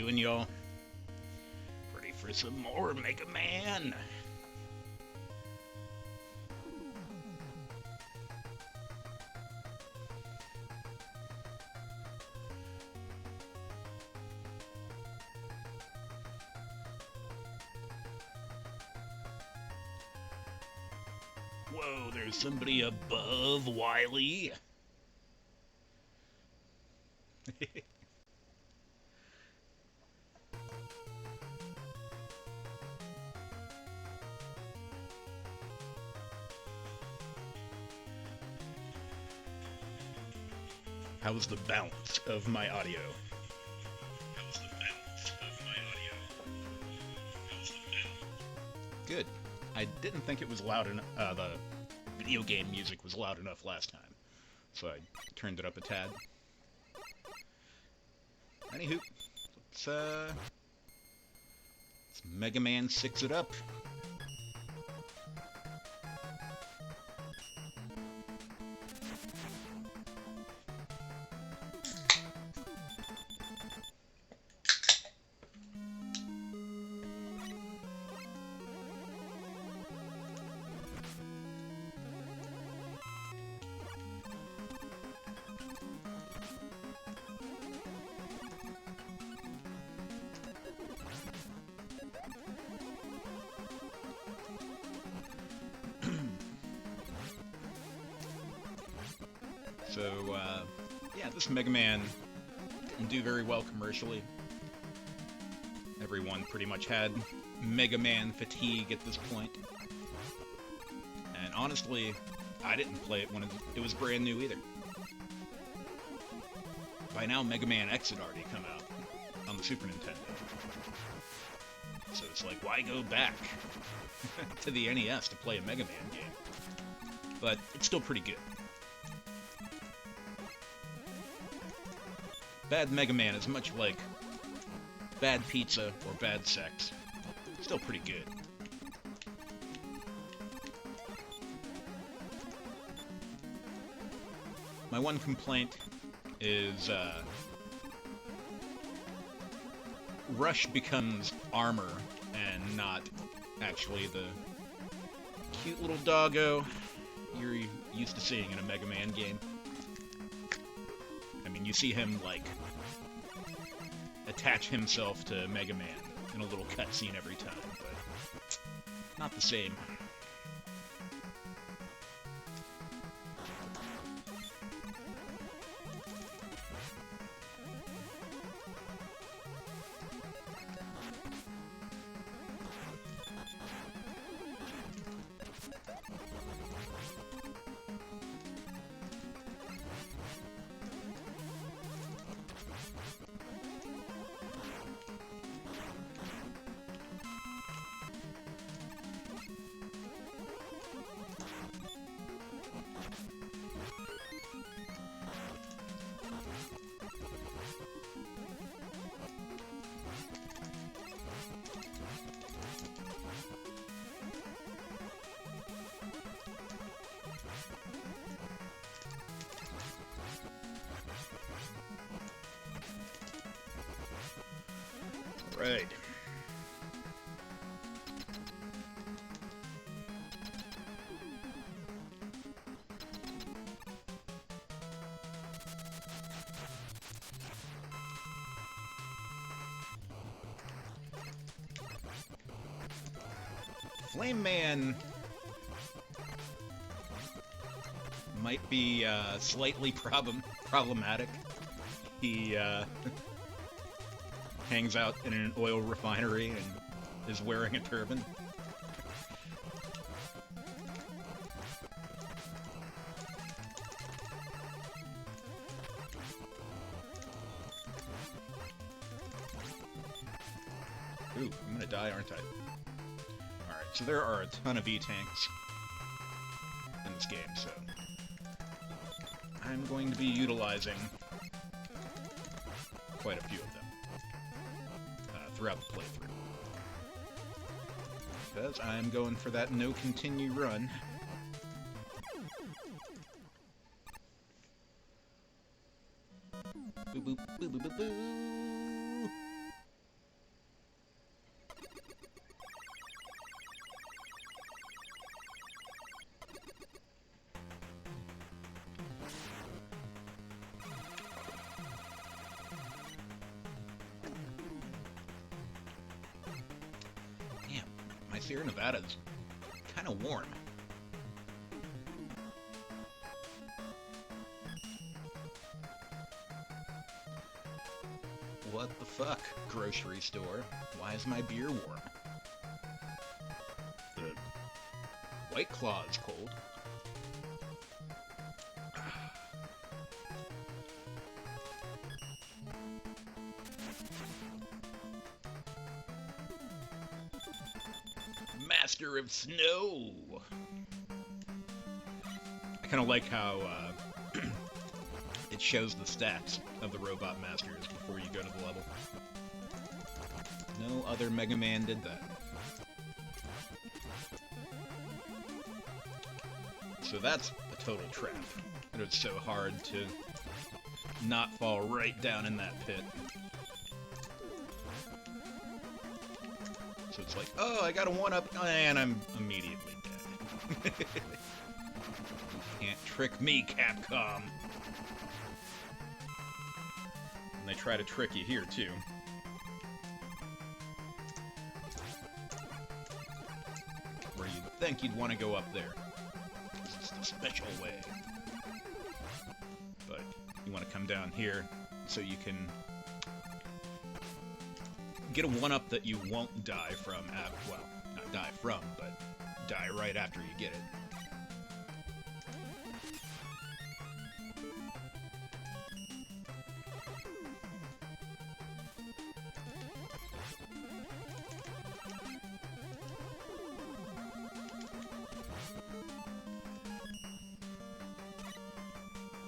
doing, y'all? Ready for some more Mega Man? Whoa, there's somebody above Wily. How's the balance of my audio? How's the balance of my audio? How's the balance? Good. I didn't think it was loud enough. The video game music was loud enough last time, so I turned it up a tad. Anywho, let's Mega Man 6 it up. So, yeah, this Mega Man didn't do very well commercially. Everyone pretty much had Mega Man fatigue at this point. And honestly, I didn't play it when it was brand new either. By now, Mega Man X had already come out on the Super Nintendo. So it's like, why go back to the NES to play a Mega Man game? But it's still pretty good. Bad Mega Man is much like bad pizza or bad sex. Still pretty good. My one complaint is Rush becomes armor and not actually the cute little doggo you're used to seeing in a Mega Man game. I mean, you see him, like, attach himself to Mega Man in a little cutscene every time, but not the same. Right. Flame Man might be slightly problematic. He hangs out in an oil refinery and is wearing a turban. Ooh, I'm gonna die, aren't I? Alright, so there are a ton of E-Tanks in this game, so I'm going to be utilizing quite a few of them throughout the playthrough. Because I'm going for that no continue run. Boo boop boo boo boo boo. here. Nevada's kind of warm. What the fuck, grocery store? Why is my beer warm? The White Claw is cold. Master of Snow! I kind of like how it shows the stats of the Robot Masters before you go to the level. No other Mega Man did that. So that's a total trap. And it's so hard to not fall right down in that pit. So it's like, oh, I got a 1-up, and I'm immediately dead. You can't trick me, Capcom. And they try to trick you here, too. Where you'd think you'd want to go up there. This is the special way. But you want to come down here so you can get a 1-up that you won't die from, well, not die from, but die right after you get it.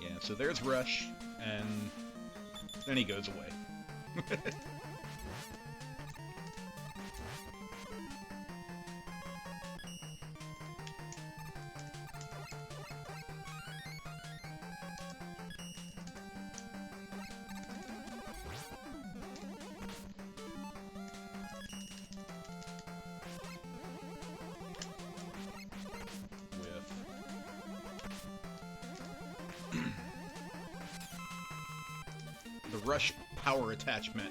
Yeah, so there's Rush, and then he goes away. The Rush power attachment.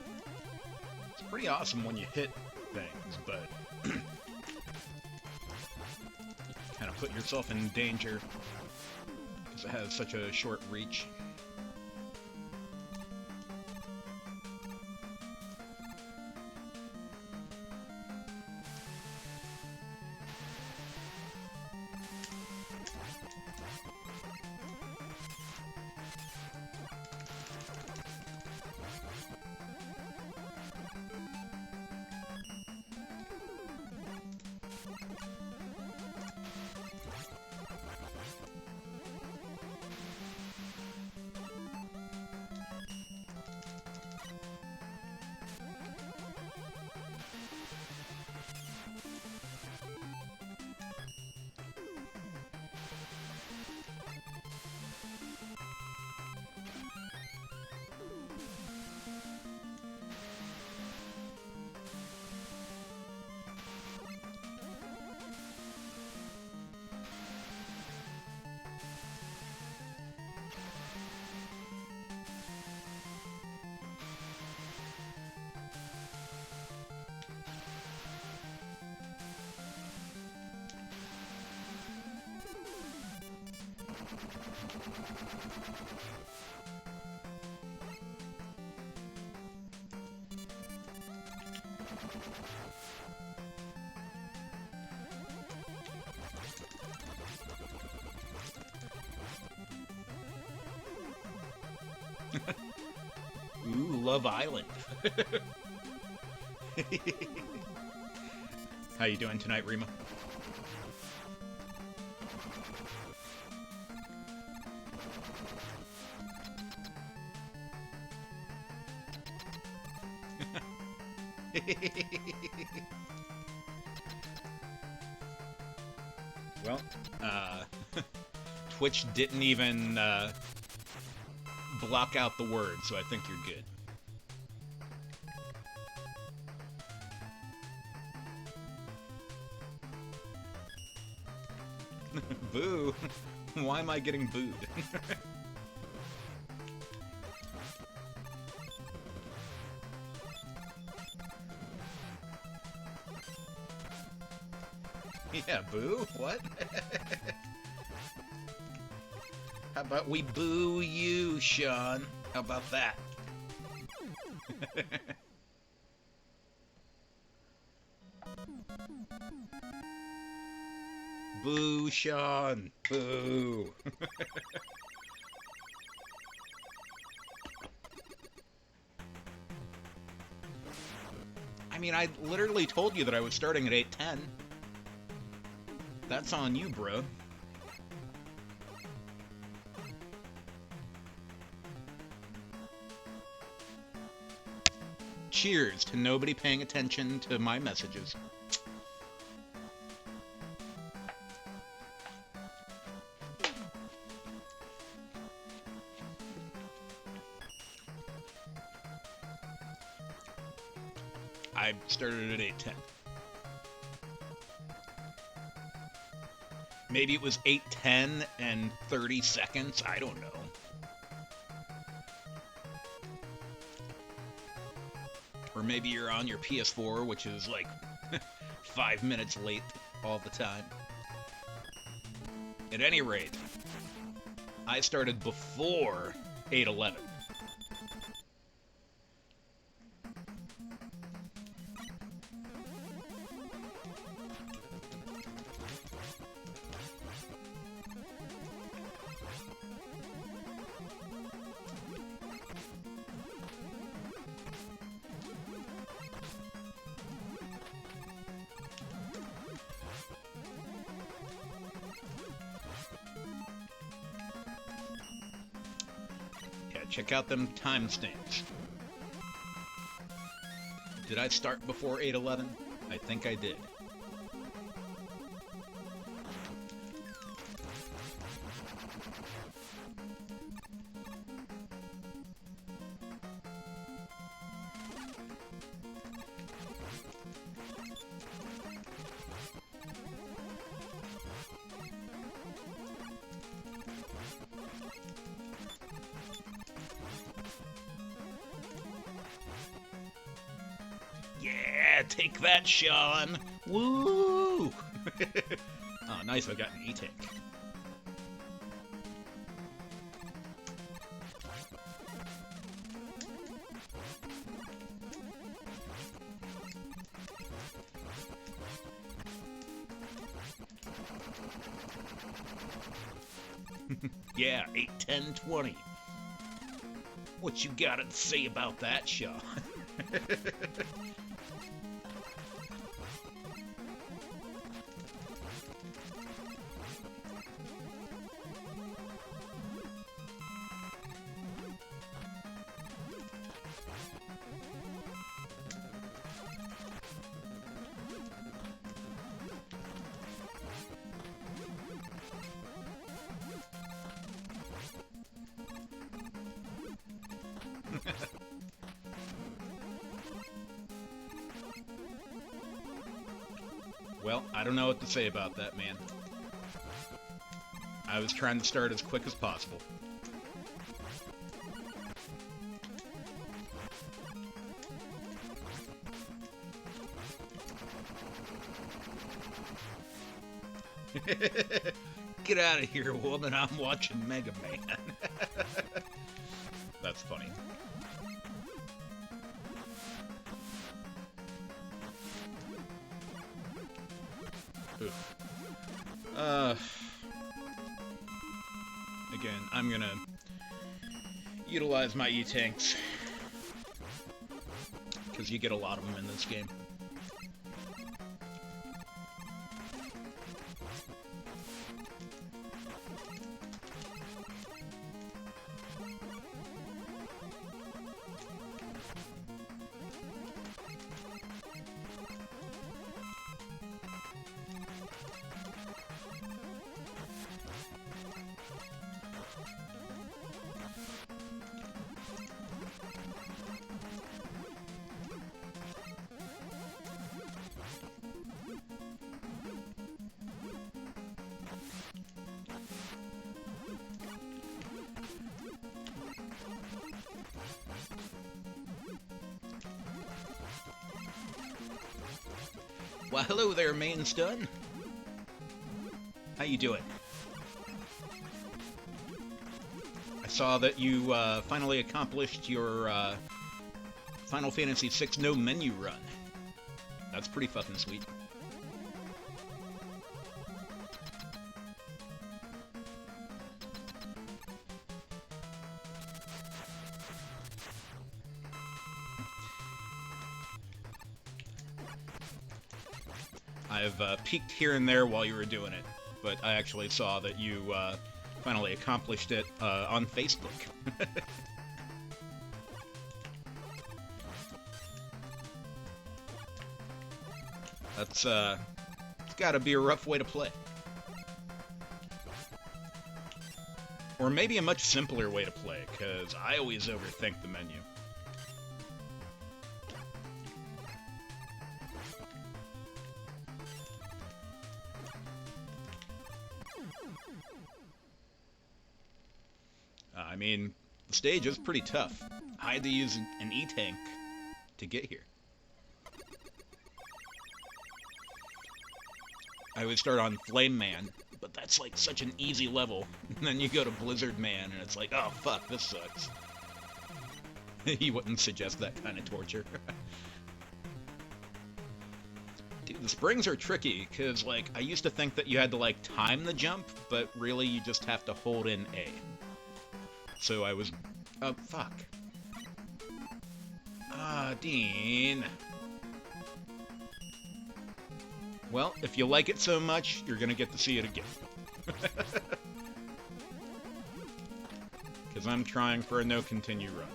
It's pretty awesome when you hit things, but you kind of put yourself in danger because it has such a short reach. Ooh, Love Island. How you doing tonight, Rima? Well, Twitch didn't even block out the word, so I think you're good. Boo! Why am I getting booed? Yeah, boo? What? How about we boo you, Sean? How about that? Boo, Sean. Boo. I mean, I literally told you that I was starting at 8:10. That's on you, bro. Cheers to nobody paying attention to my messages. I started at 8:10. Maybe it was 8:10 and 30 seconds. I don't know. Or maybe you're on your PS4, which is like 5 minutes late all the time. At any rate, I started before 8:11. Check out them timestamps. Did I start before 8:11? I think I did. Yeah, take that, Sean! Woo! Oh, nice, I got an E-tank. Yeah, 8, 10, 20. What you gotta say about that, Sean? Well, I don't know what to say about that, man. I was trying to start as quick as possible. Get out of here, woman. I'm watching Mega Man. That's funny. Again, I'm gonna utilize my E-tanks because you get a lot of them in this game. Well, hello there, main stun. How you doing? I saw that you finally accomplished your Final Fantasy VI no menu run. That's pretty fucking sweet. I've peeked here and there while you were doing it, but I actually saw that you finally accomplished it on Facebook. That's it's gotta be a rough way to play. Or maybe a much simpler way to play, because I always overthink the menu. I mean, the stage is pretty tough. I had to use an E-tank to get here. I would start on Flame Man, but that's like such an easy level. And then you go to Blizzard Man, and it's like, oh fuck, this sucks. He wouldn't suggest that kind of torture. Dude, the springs are tricky, because, like, I used to think that you had to, like, time the jump, but really you just have to hold in A. So I was... oh, fuck. Ah, Dean. Well, if you like it so much, you're gonna get to see it again. Because I'm trying for a no-continue run.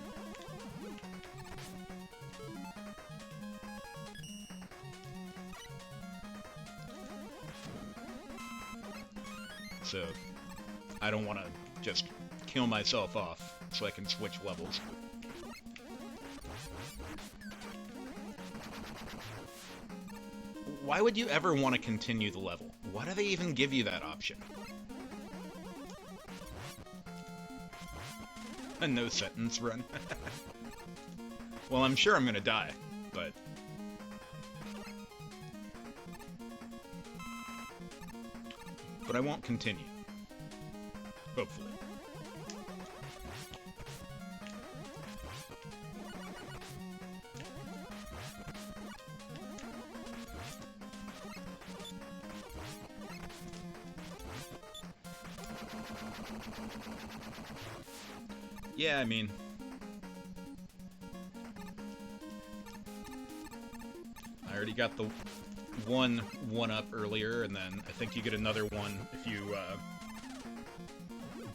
So, I don't want to just kill myself off so I can switch levels. Why would you ever want to continue the level? Why do they even give you that option? A no-sentence run. Well, I'm sure I'm gonna die, but... but I won't continue. Hopefully. Yeah, I mean... I already got the one-up earlier, and then I think you get another one if you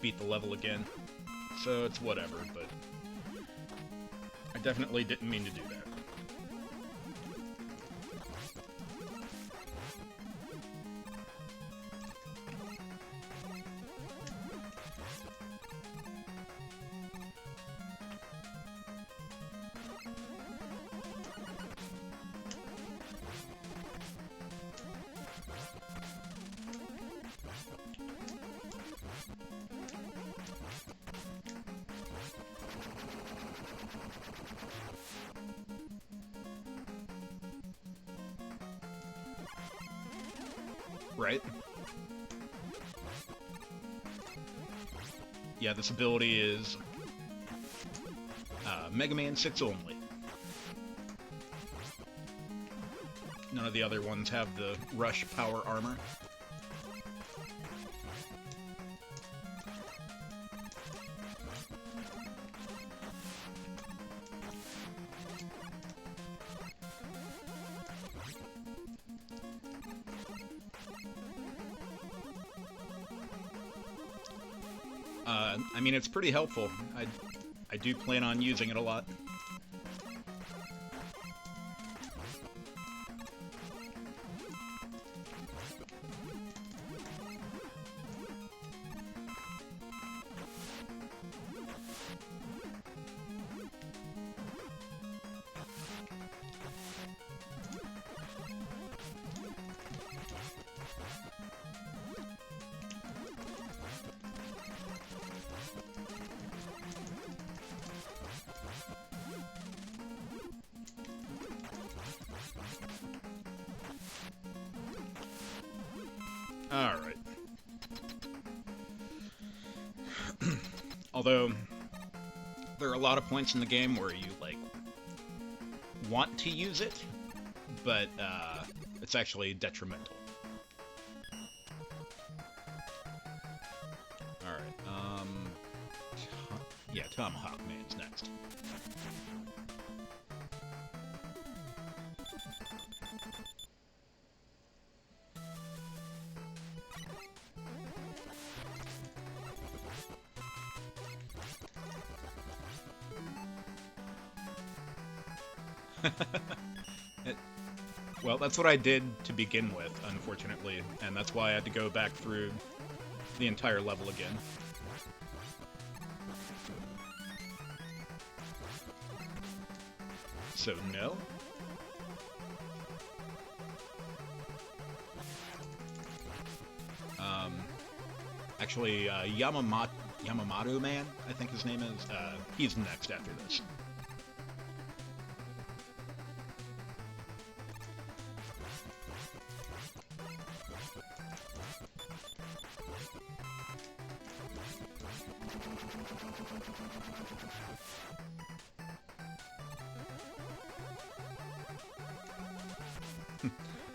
beat the level again. So it's whatever, but I definitely didn't mean to do that. Right? Yeah, this ability is Mega Man 6 only. None of the other ones have the Rush Power Armor. I mean, it's pretty helpful. I do plan on using it a lot. Alright. Although, there are a lot of points in the game where you, like, want to use it, but it's actually detrimental. Alright, yeah, Tomahawk Man's next. Well, that's what I did to begin with, unfortunately, and that's why I had to go back through the entire level again. So, no? Actually, Yamamoto Man, I think his name is, he's next after this.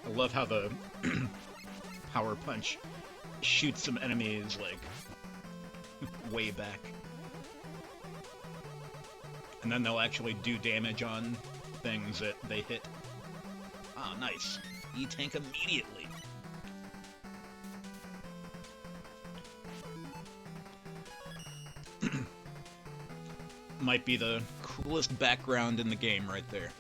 I love how the Power Punch shoots some enemies, like, way back. And then they'll actually do damage on things that they hit. Ah, nice. E-Tank immediately. Might be the coolest background in the game right there.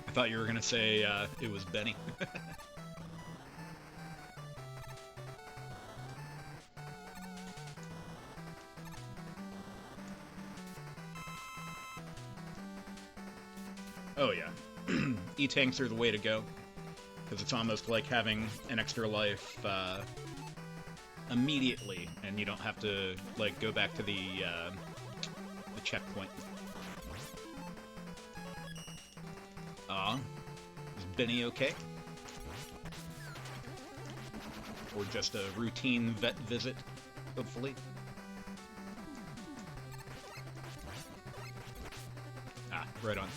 I thought you were gonna say it was Benny. Oh yeah, E-Tanks are the way to go, because it's almost like having an extra life immediately, and you don't have to, like, go back to the checkpoint. Is Benny okay? Or just a routine vet visit, hopefully? Ah, right on.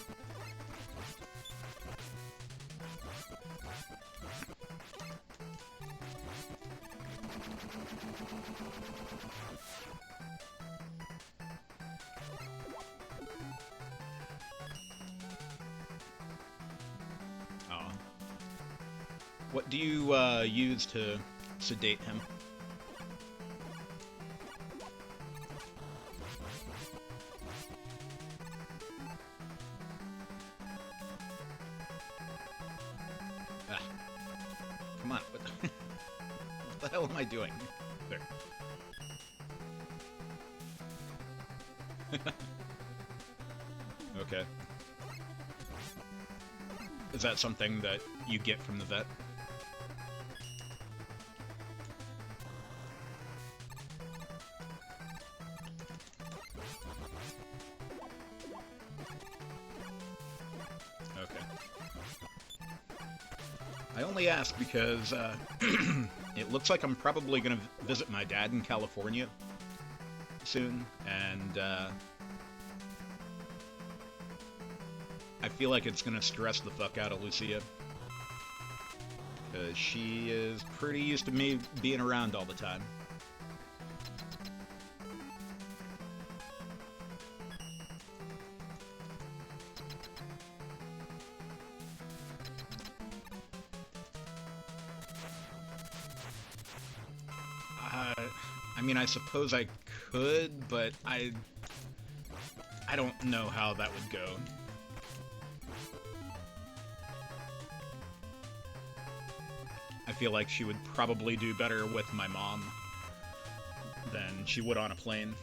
What do you use to sedate him? Ah. Come on. What the hell am I doing? There. Okay. Is that something that you get from the vet? Okay. I only ask because it looks like I'm probably going to visit my dad in California soon, and I feel like it's going to stress the fuck out of Lucia, because she is pretty used to me being around all the time. I mean, I suppose I could, but I don't know how that would go. I feel like she would probably do better with my mom than she would on a plane.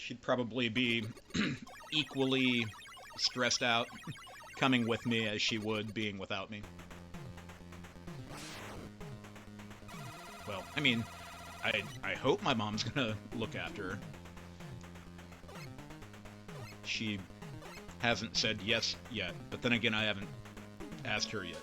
She'd probably be equally stressed out coming with me as she would being without me. Well, I mean, I hope my mom's gonna look after her. She hasn't said yes yet, but then again, I haven't asked her yet.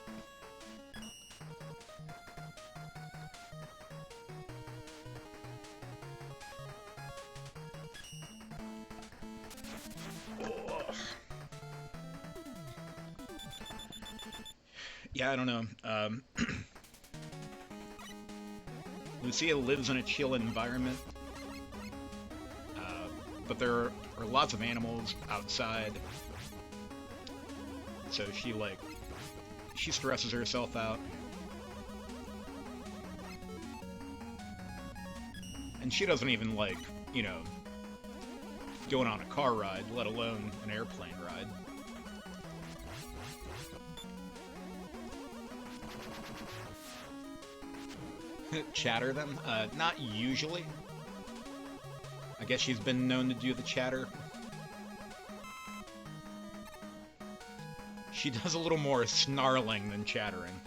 Yeah, I don't know. Lucia lives in a chill environment, but there are lots of animals outside, so she stresses herself out. And she doesn't even like, you know, going on a car ride, let alone an airplane ride. Chatter them? Not usually. I guess she's been known to do the chatter. She does a little more snarling than chattering.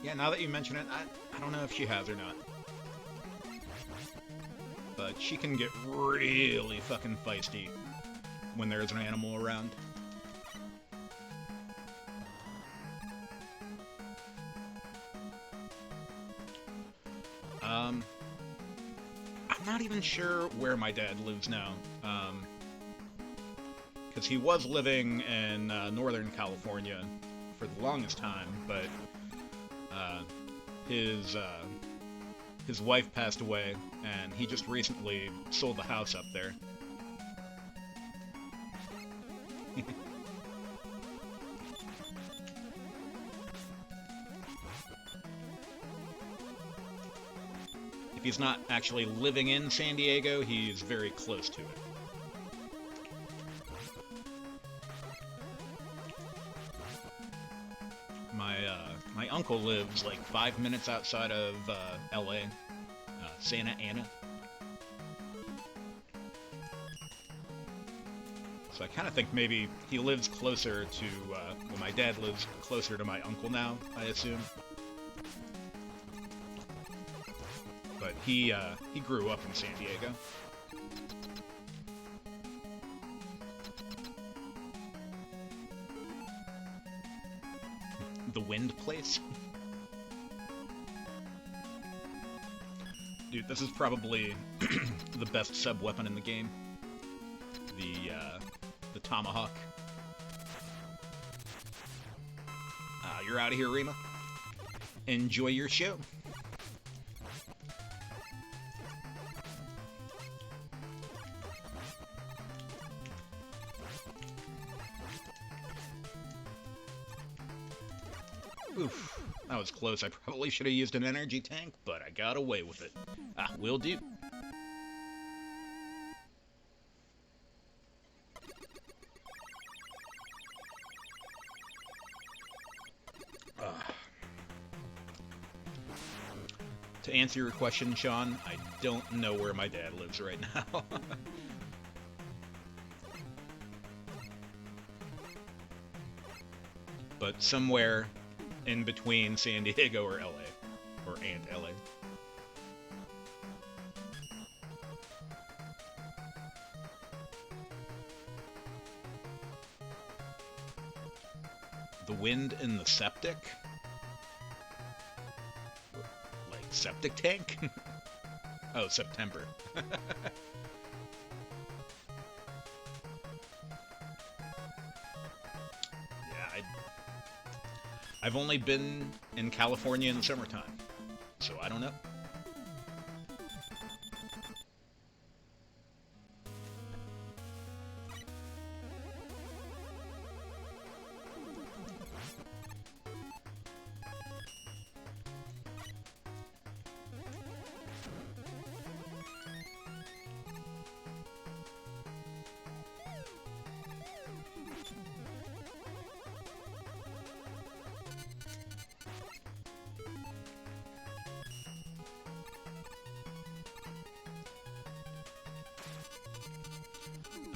Yeah, now that you mention it, I don't know if she has or not. But she can get really fucking feisty when there's an animal around. I'm not even sure where my dad lives now. Because he was living in Northern California for the longest time, but his wife passed away, and he just recently sold the house up there. If he's not actually living in San Diego, he's very close to it. My uncle lives like 5 minutes outside of LA, Santa Ana. So I kind of think maybe he lives closer to, well, my dad lives closer to my uncle now, I assume. But he grew up in San Diego. The Wind Place? Dude, this is probably the best sub-weapon in the game. The Tomahawk. You're out of here, Rima. Enjoy your show. Oof, that was close. I probably should have used an energy tank, but I got away with it. Will do. To answer your question, Sean, I don't know where my dad lives right now. But somewhere in between San Diego or LA. And LA. The wind in the septic? Like septic tank? Oh, September. I've only been in California in the summertime, so I don't know.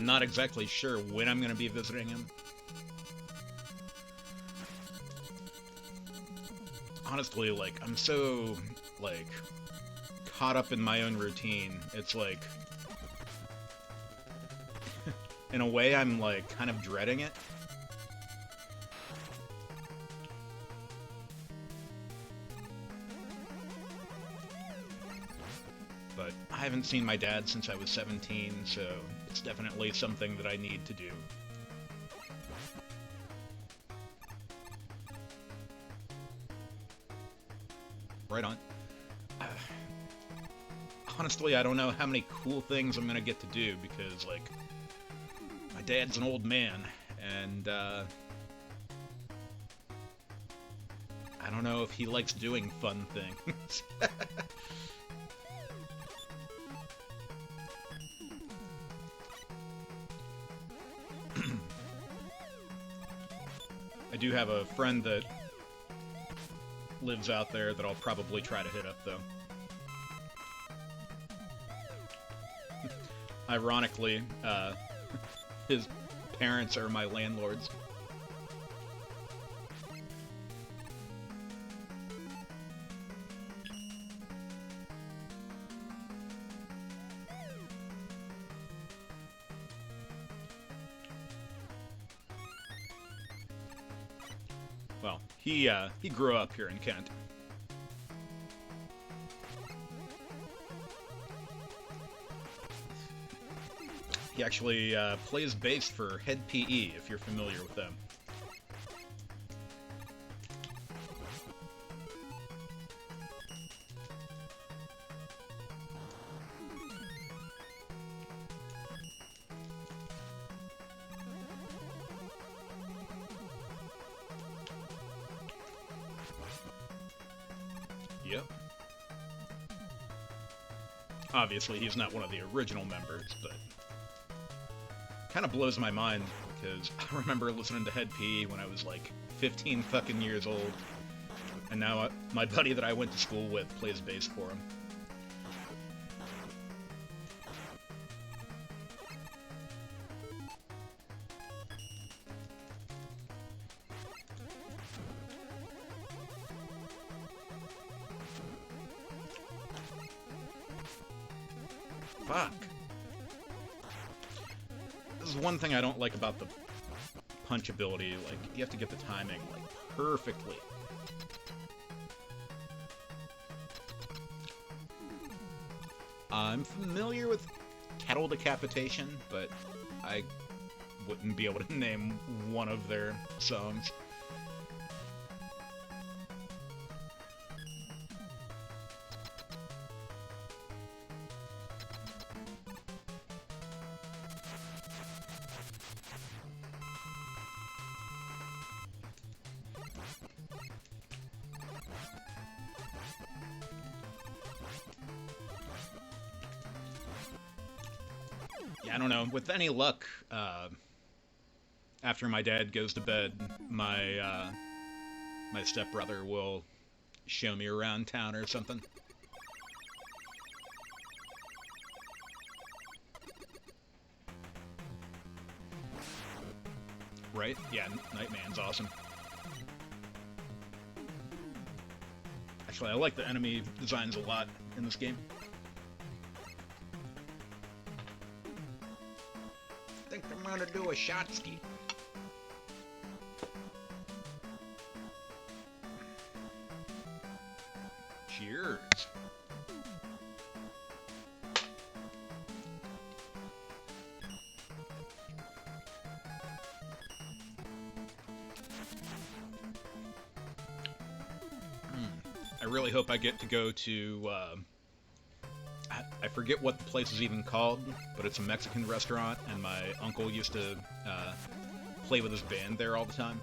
I'm not exactly sure when I'm going to be visiting him. Honestly, like, I'm so, like, caught up in my own routine. It's like, in a way, I'm, like, kind of dreading it. But I haven't seen my dad since I was 17, so it's definitely something that I need to do. Right on. Honestly, I don't know how many cool things I'm gonna get to do, because, like, my dad's an old man, and, I don't know if he likes doing fun things. I do have a friend that lives out there that I'll probably try to hit up, though. Ironically, his parents are my landlords. Well, he grew up here in Kent. He actually plays bass for Head PE, if you're familiar with them. Yep. Obviously, he's not one of the original members, but kind of blows my mind, because I remember listening to Head PE when I was like 15 fucking years old, and now my buddy that I went to school with plays bass for him. Fuck. This is one thing I don't like about the punch ability. Like, you have to get the timing, like, perfectly. I'm familiar with Cattle Decapitation, but I wouldn't be able to name one of their songs. Yeah, I don't know. With any luck, after my dad goes to bed, my my stepbrother will show me around town or something. Right? Yeah, Nightman's awesome. Actually, I like the enemy designs a lot in this game. I think I'm gonna do a shot ski. Cheers. I really hope I get to go to, I forget what the place is even called, but it's a Mexican restaurant, and my uncle used to play with his band there all the time.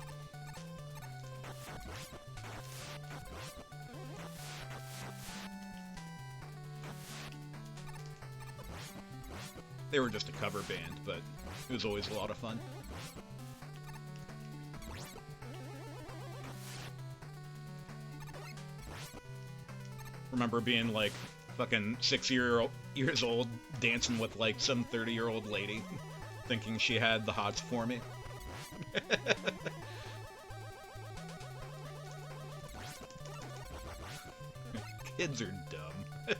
They were just a cover band, but it was always a lot of fun. Remember being like fucking 6 years old dancing with like some 30-year-old lady thinking she had the hots for me. Kids are dumb.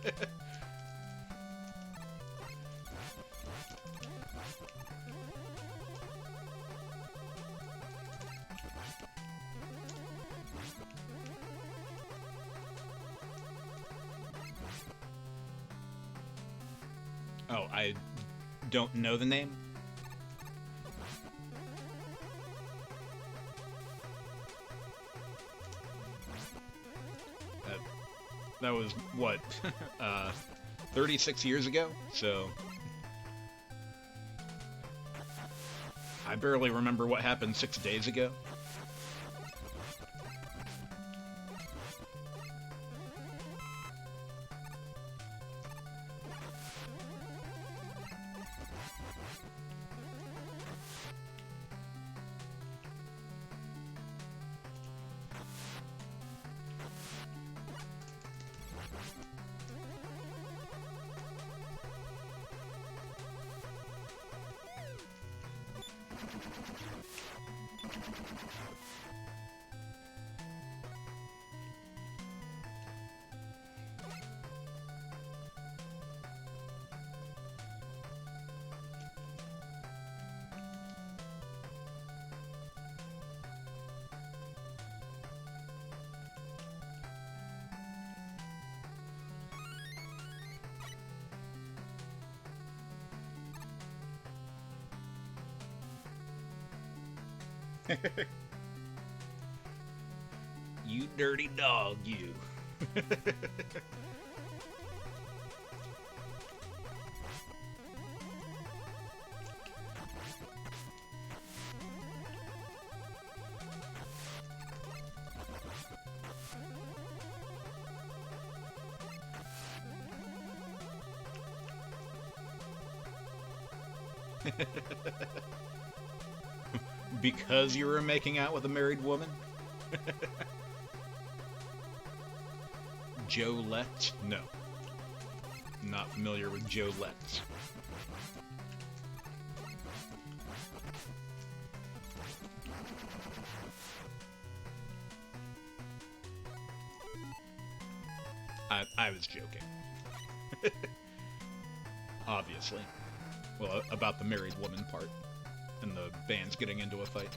Oh, I don't know the name? That was, what, 36 years ago? So, I barely remember what happened 6 days ago. You dirty dog, you. Because you were making out with a married woman? Jolette? No. Not familiar with Jolette. I was joking. Obviously. Well, about the married woman part. And the band's getting into a fight.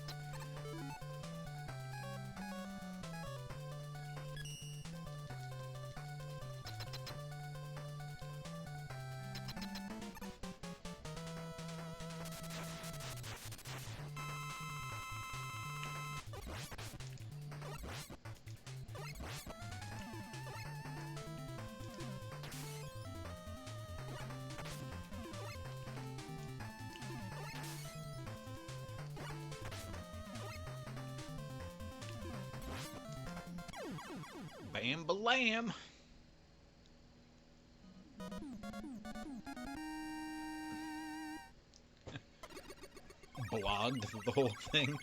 Bam-ba-lam! Blogged the whole thing.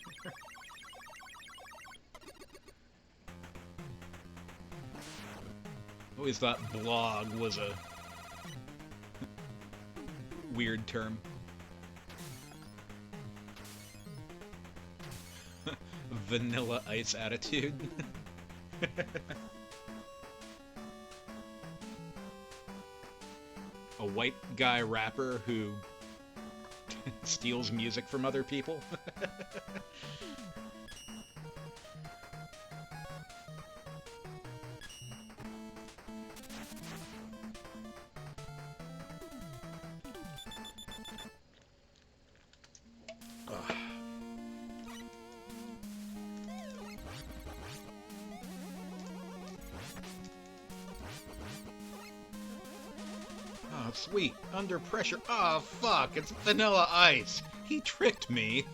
Always thought blog was a weird term. Vanilla Ice attitude. A white guy rapper who steals music from other people. Oh, sweet. Under pressure. Oh, fuck. It's Vanilla Ice. He tricked me.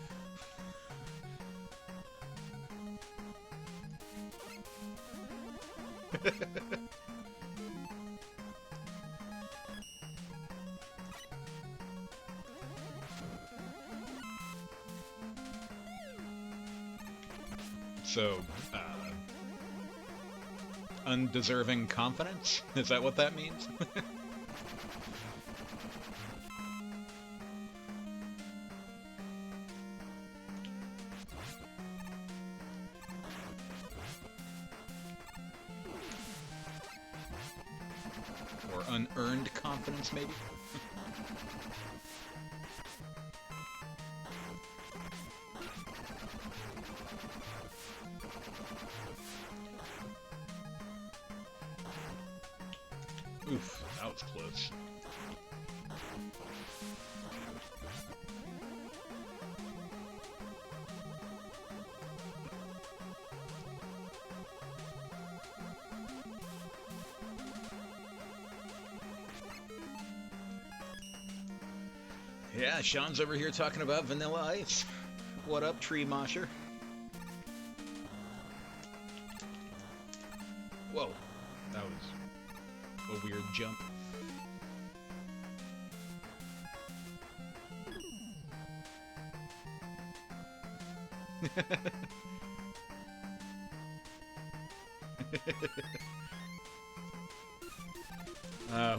So, undeserving confidence? Is that what that means? Or unearned confidence, maybe? Oof, that was close. Yeah, Sean's over here talking about Vanilla Ice. What up, Tree Mosher? Whoa, that was a weird jump.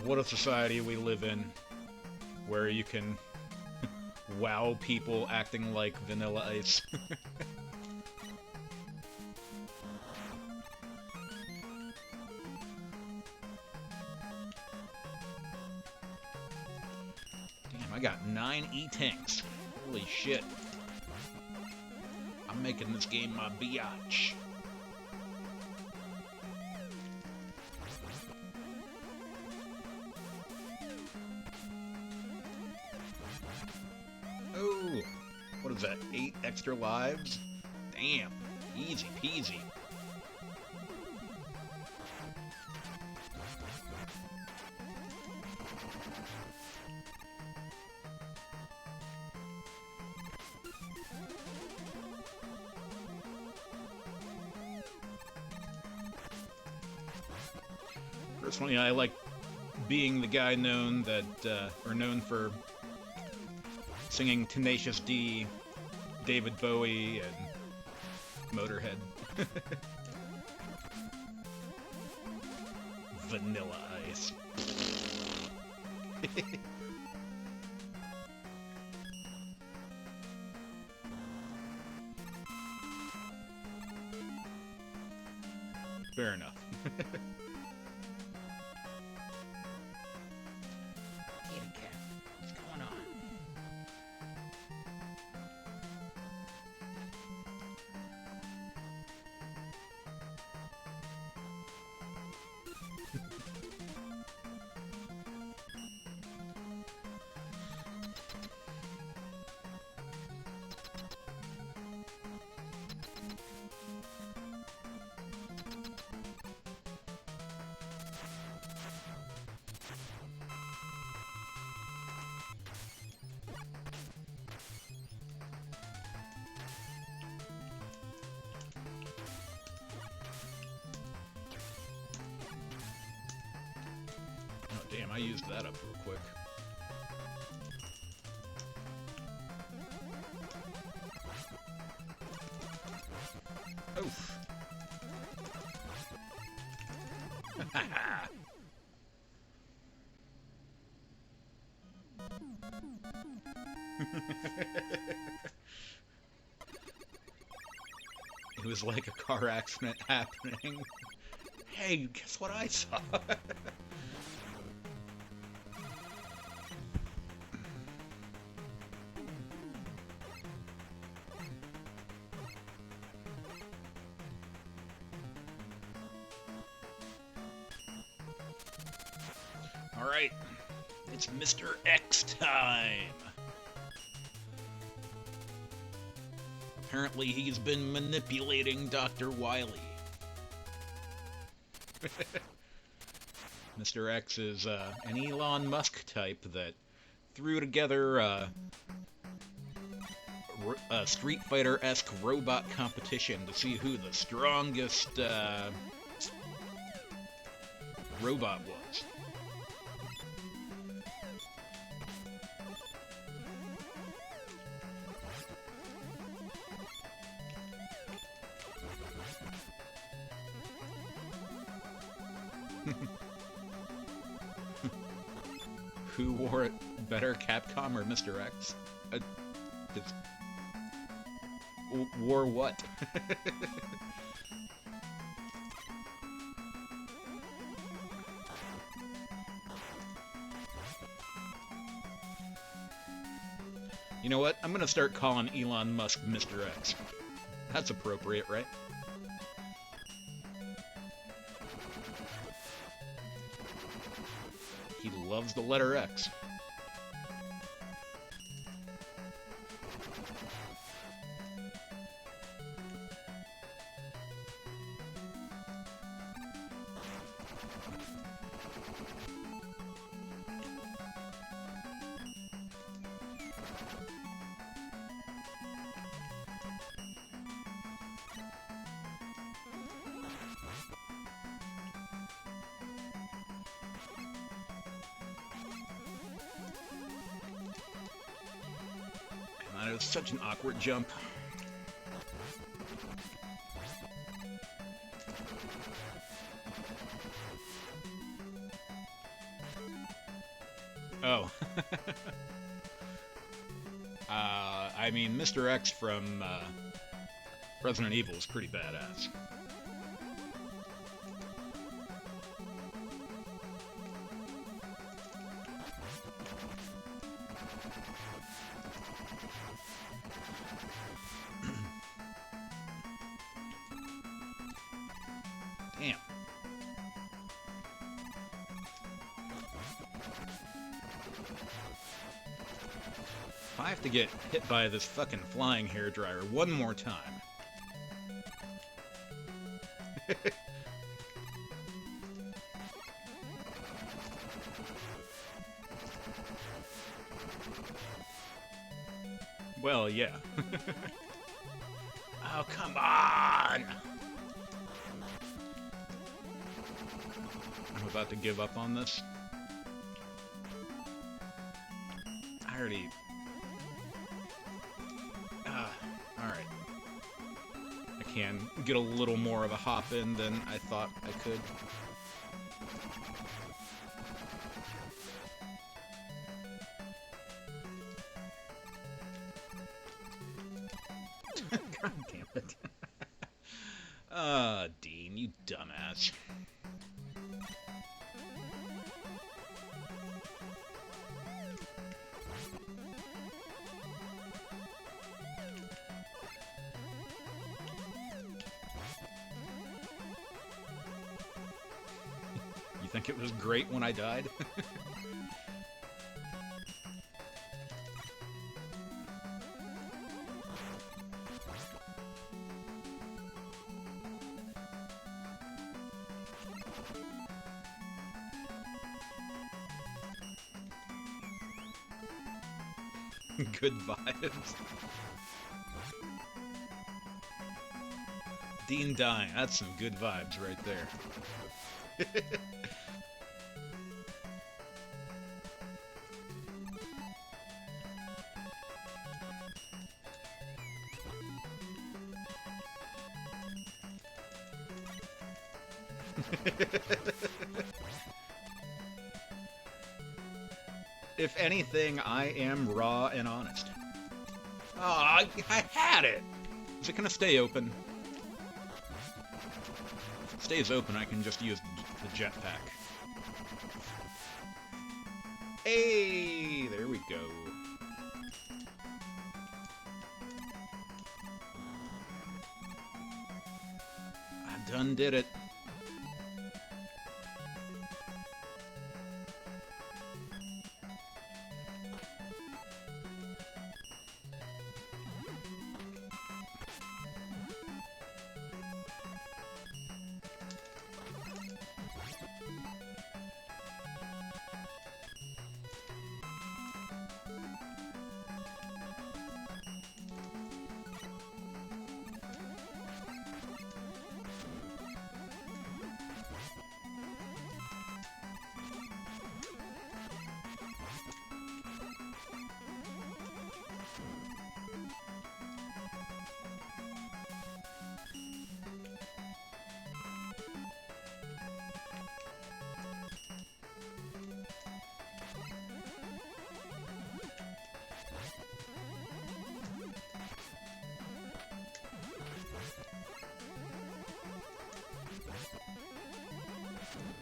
What a society we live in, where you can wow people acting like Vanilla Ice. Damn, I got 9 E-Tanks. Holy shit. I'm making this game my biatch. Oh, what is that, 8 extra lives? Damn, easy peasy. Personally, I like being the guy known for singing Tenacious D, David Bowie, and Motorhead. Vanilla Ice. Fair enough. Damn, I used that up real quick. Oof. It was like a car accident happening. Hey, guess what I saw? Alright, it's Mr. X time! Apparently he's been manipulating Dr. Wily. Mr. X is an Elon Musk type that threw together a Street Fighter-esque robot competition to see who the strongest robot was. Who wore it better, Capcom or Mr. X? Wore what? You know what? I'm gonna start calling Elon Musk Mr. X. That's appropriate, right? He loves the letter X. It was such an awkward jump. Oh. I mean, Mr. X from Resident Evil is pretty badass. Damn. If I have to get hit by this fucking flying hairdryer one more time. Well, yeah. Oh, come on! I'm about to give up on this. I already... alright. I can get a little more of a hop in than I thought I could. God damn it. Dean, you dumbass. You think it was great when I died? Good vibes. Dean dying, that's some good vibes right there. If anything, I am raw and honest. Oh, I had it! Is it gonna stay open? If it stays open, I can just use the jetpack. Hey, there we go. I done did it.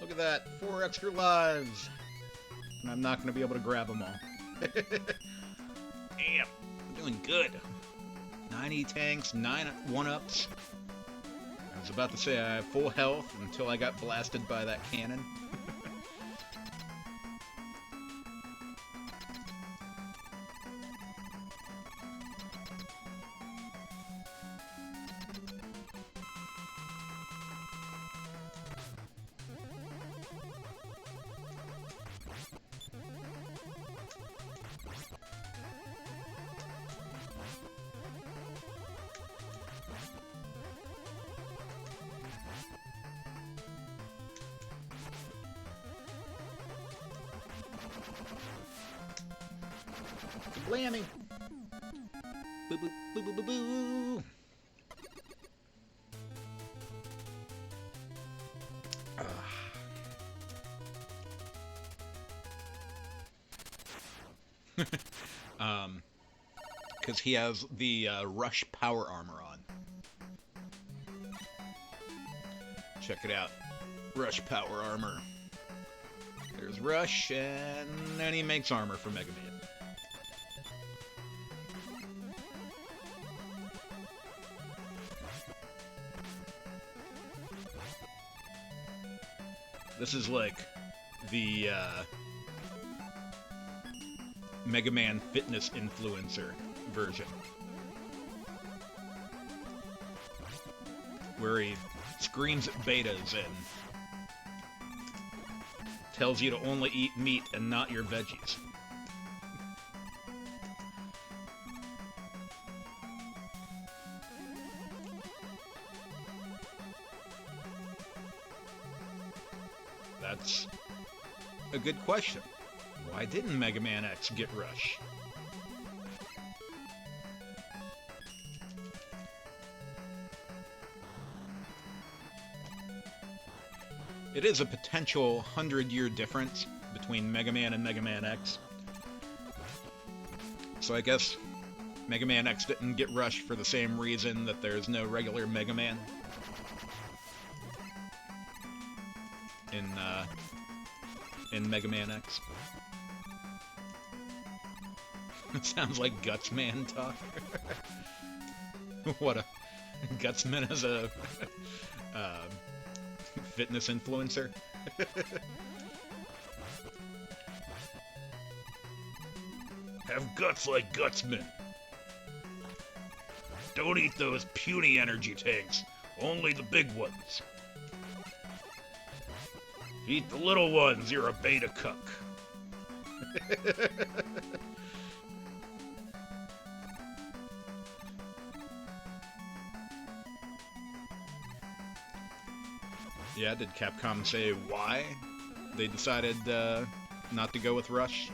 Look at that, 4 extra lives. And I'm not going to be able to grab them all. Damn, I'm doing good. 9 E-tanks, 9 1-ups. I was about to say I have full health until I got blasted by that cannon. Blammy! Boo boo boo boo boo boo! Because he has the Rush power armor on. Check it out. Rush power armor. There's Rush, and then he makes armor for Mega Man. This is like the Mega Man fitness influencer version, where he screams at betas and tells you to only eat meat and not your veggies. That's a good question. Why didn't Mega Man X get Rush? It is a potential 100-year difference between Mega Man and Mega Man X. So I guess Mega Man X didn't get Rush for the same reason that there's no regular Mega Man in Mega Man X. It sounds like Gutsman talk. What a... Gutsman as a fitness influencer. Have guts like Gutsman. Don't eat those puny energy tanks. Only the big ones. Eat the little ones, you're a beta cuck. Yeah, did Capcom say why they decided not to go with Rush?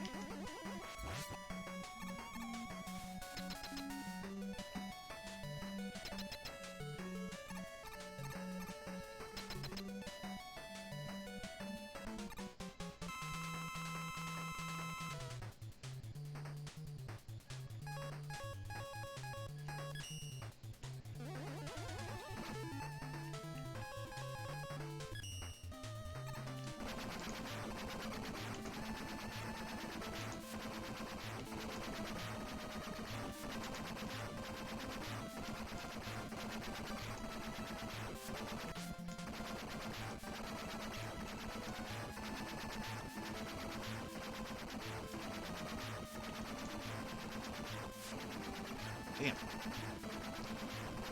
Damn.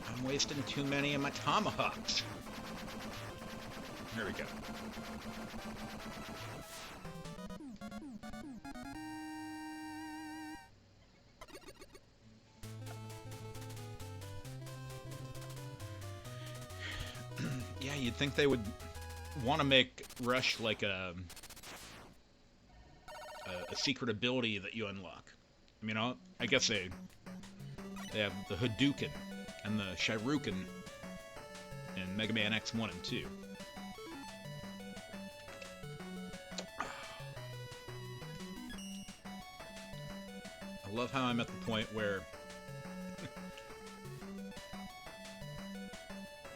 I'm wasting too many of my tomahawks. There we go. Yeah, you'd think they would want to make Rush like a secret ability that you unlock. I mean, I guess they have the Hadouken and the Shuriken in Mega Man X 1 and 2. I love how I'm at the point where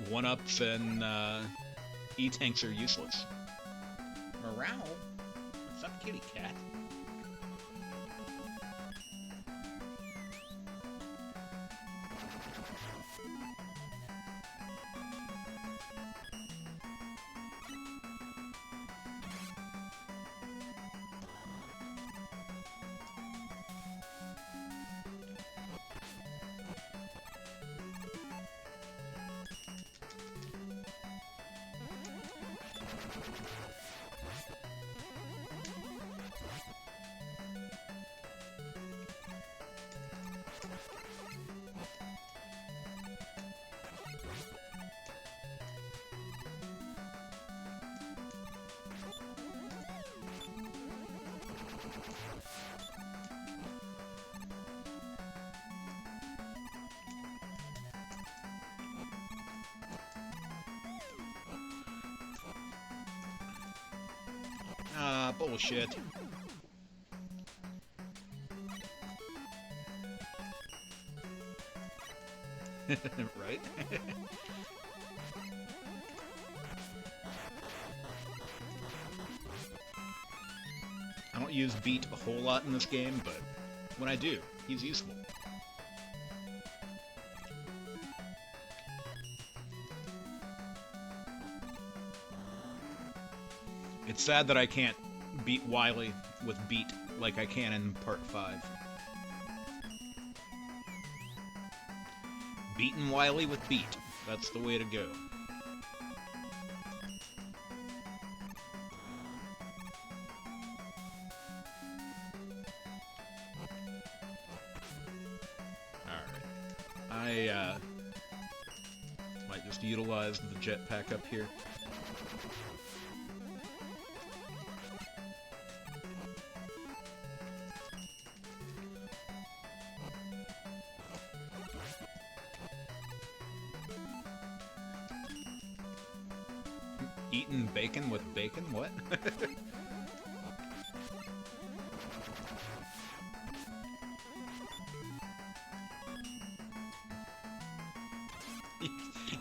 one-ups and E-tanks are useless. Morale? What's up, kitty cat? Ah, bullshit. Right? I don't use Beat a whole lot in this game, but when I do, he's useful. It's sad that I can't beat Wily with Beat like I can in Part 5. Beating Wily with Beat. That's the way to go. Alright. I might just utilize the jetpack up here. Eating bacon with bacon? What?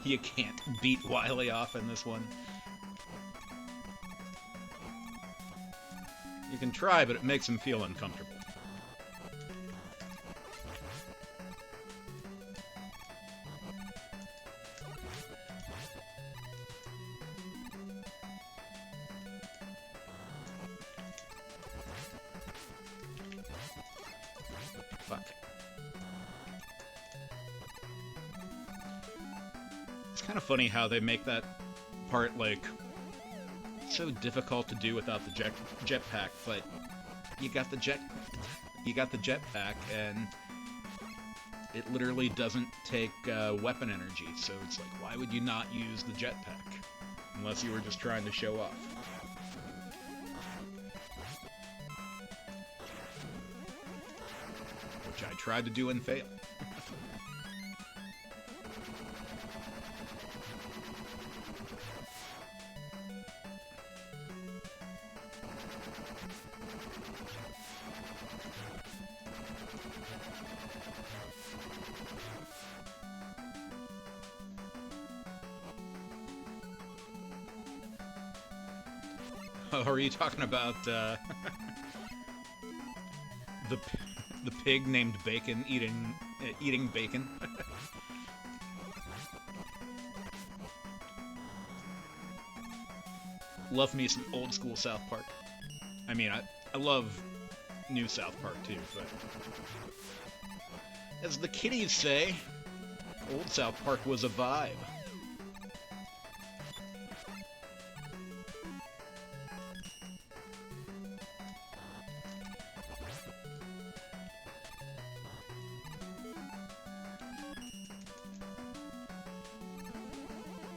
You can't beat Wily off in this one. You can try, but it makes him feel uncomfortable. Fuck. It's kind of funny how they make that part, like, so difficult to do without the jetpack, but you got the jetpack, and it literally doesn't take weapon energy, so it's like, why would you not use the jetpack? Unless you were just trying to show off. Which I tried to do and failed. Oh, are you talking about the pig named Bacon eating bacon? Love me some old school South Park. I mean, I love new South Park too, but as the kiddies say, old South Park was a vibe.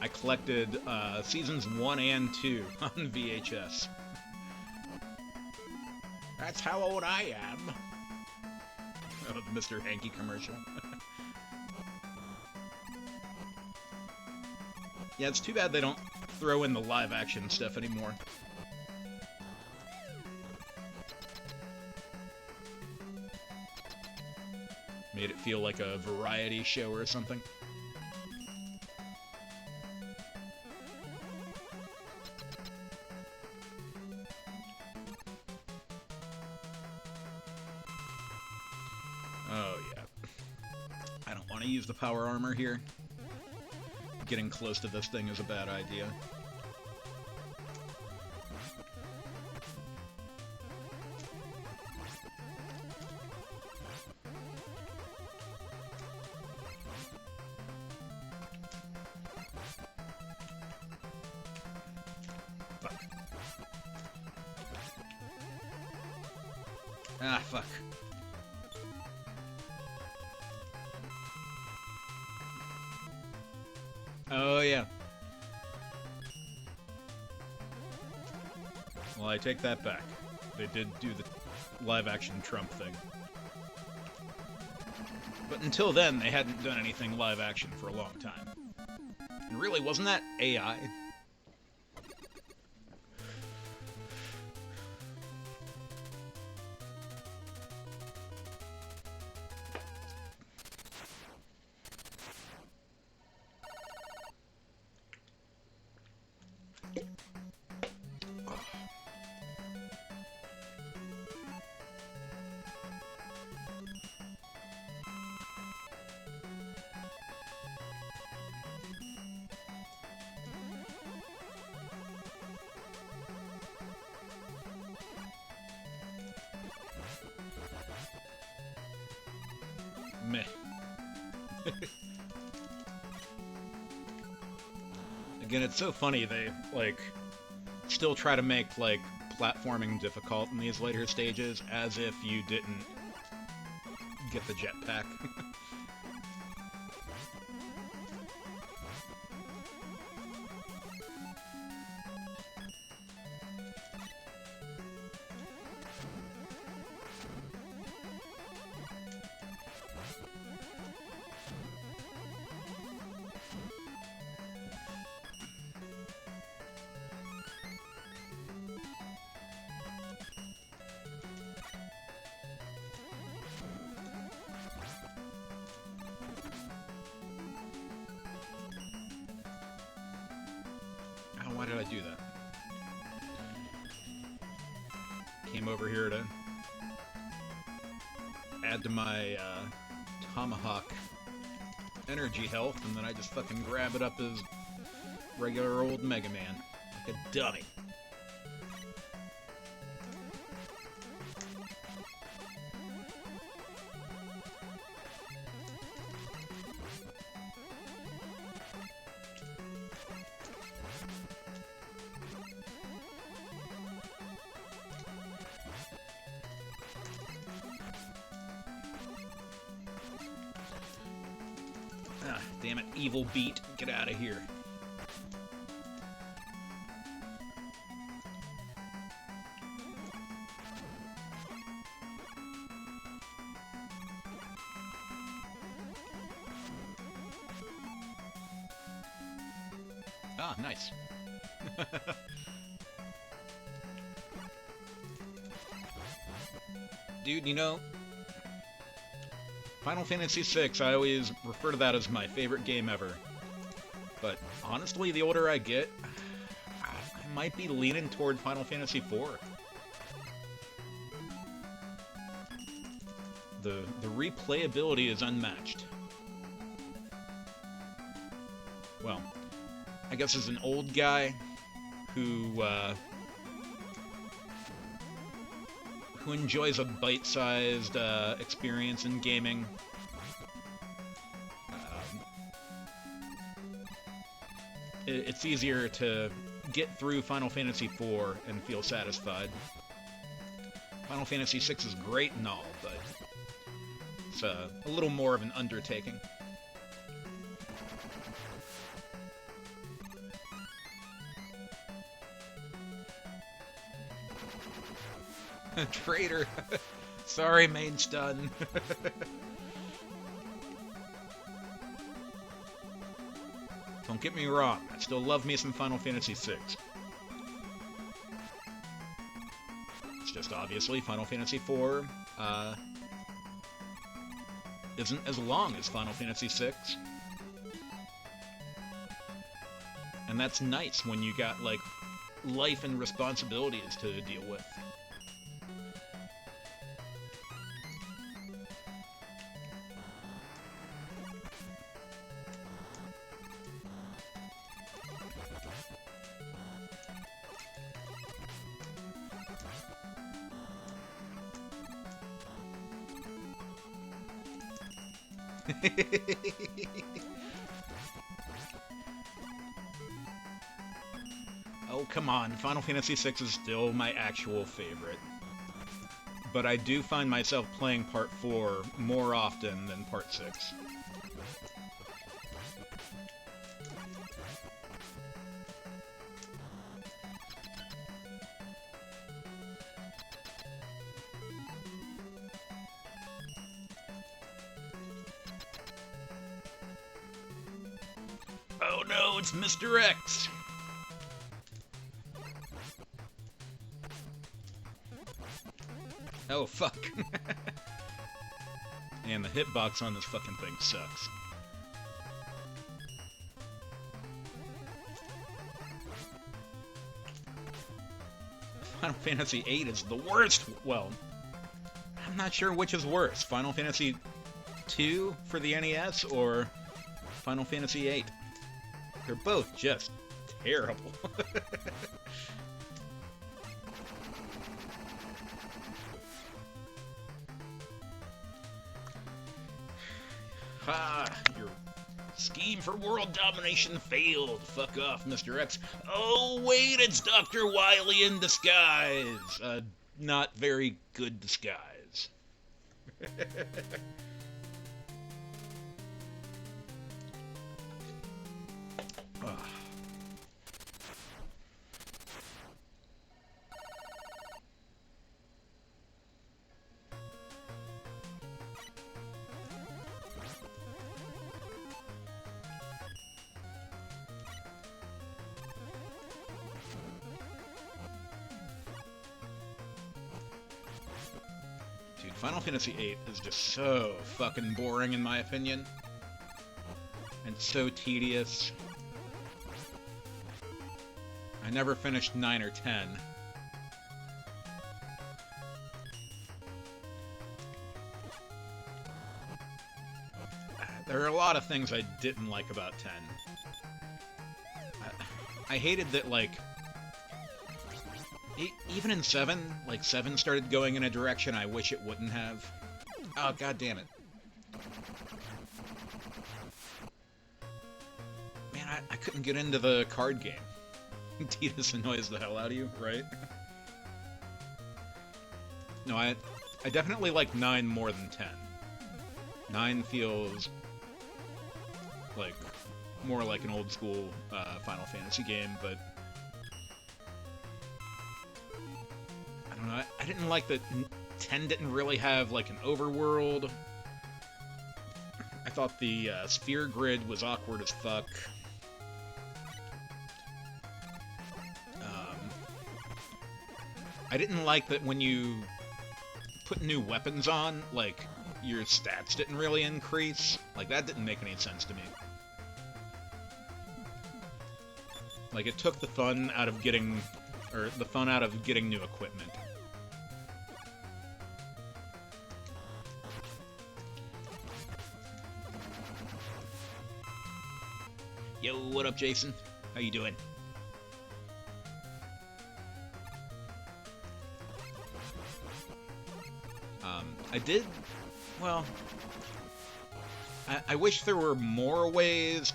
I collected seasons 1 and 2 on VHS. That's how old I am. Oh, the Mr. Hanky commercial. Yeah, it's too bad they don't throw in the live action stuff anymore. Made it feel like a variety show or something. Oh, yeah. I don't want to use the power armor here. Getting close to this thing is a bad idea. Fuck. Ah, fuck. Oh, yeah. Well, I take that back. They did do the live-action Trump thing. But until then, they hadn't done anything live-action for a long time. And really, wasn't that AI? Meh. Again, it's so funny they, like, still try to make, like, platforming difficult in these later stages as if you didn't get the jetpack. Oh, why did I do that? Came over here to add to my Tomahawk energy health, and then I just fucking grab it up as regular old Mega Man. Like a dummy. Ah, damn it, evil beat. Get out of here. Ah, nice. Dude, you know, Final Fantasy VI, I always refer to that as my favorite game ever. But honestly, the older I get, I might be leaning toward Final Fantasy IV. The replayability is unmatched. Well, I guess as an old guy who enjoys a bite-sized experience in gaming, it's easier to get through Final Fantasy IV and feel satisfied. Final Fantasy VI is great and all, but it's a little more of an undertaking. Traitor. Sorry, main stun. Don't get me wrong, I still love me some Final Fantasy VI. It's just obviously Final Fantasy IV isn't as long as Final Fantasy VI. And that's nice when you got, like, life and responsibilities to deal with. Oh, come on. Final Fantasy VI is still my actual favorite. but I do find myself playing Part 4 more often than Part 6. Oh no, it's Mr. X! Oh, fuck. And the hitbox on this fucking thing sucks. Final Fantasy VIII is the worst! Well, I'm not sure which is worse. Final Fantasy II for the NES or Final Fantasy VIII? They're both just terrible. Ha! Your scheme for world domination failed. Fuck off, Mr. X. Oh, wait, it's Dr. Wily in disguise. Not very good disguise. Dude, Final Fantasy VIII is just so fucking boring in my opinion. And so tedious. I never finished 9 or 10. There are a lot of things I didn't like about 10. I hated that, like, even in 7, like, 7 started going in a direction I wish it wouldn't have. Oh, god damn it. Man, I couldn't get into the card game. Tidus annoys the hell out of you, right? No, I definitely like 9 more than 10. 9 feels like more like an old school Final Fantasy game, but I don't know. I didn't like that 10 didn't really have like an overworld. I thought the sphere grid was awkward as fuck. I didn't like that when you put new weapons on, like, your stats didn't really increase. Like, that didn't make any sense to me. Like, it took the fun out of getting, new equipment. Yo, what up, Jason? How you doing? I wish there were more ways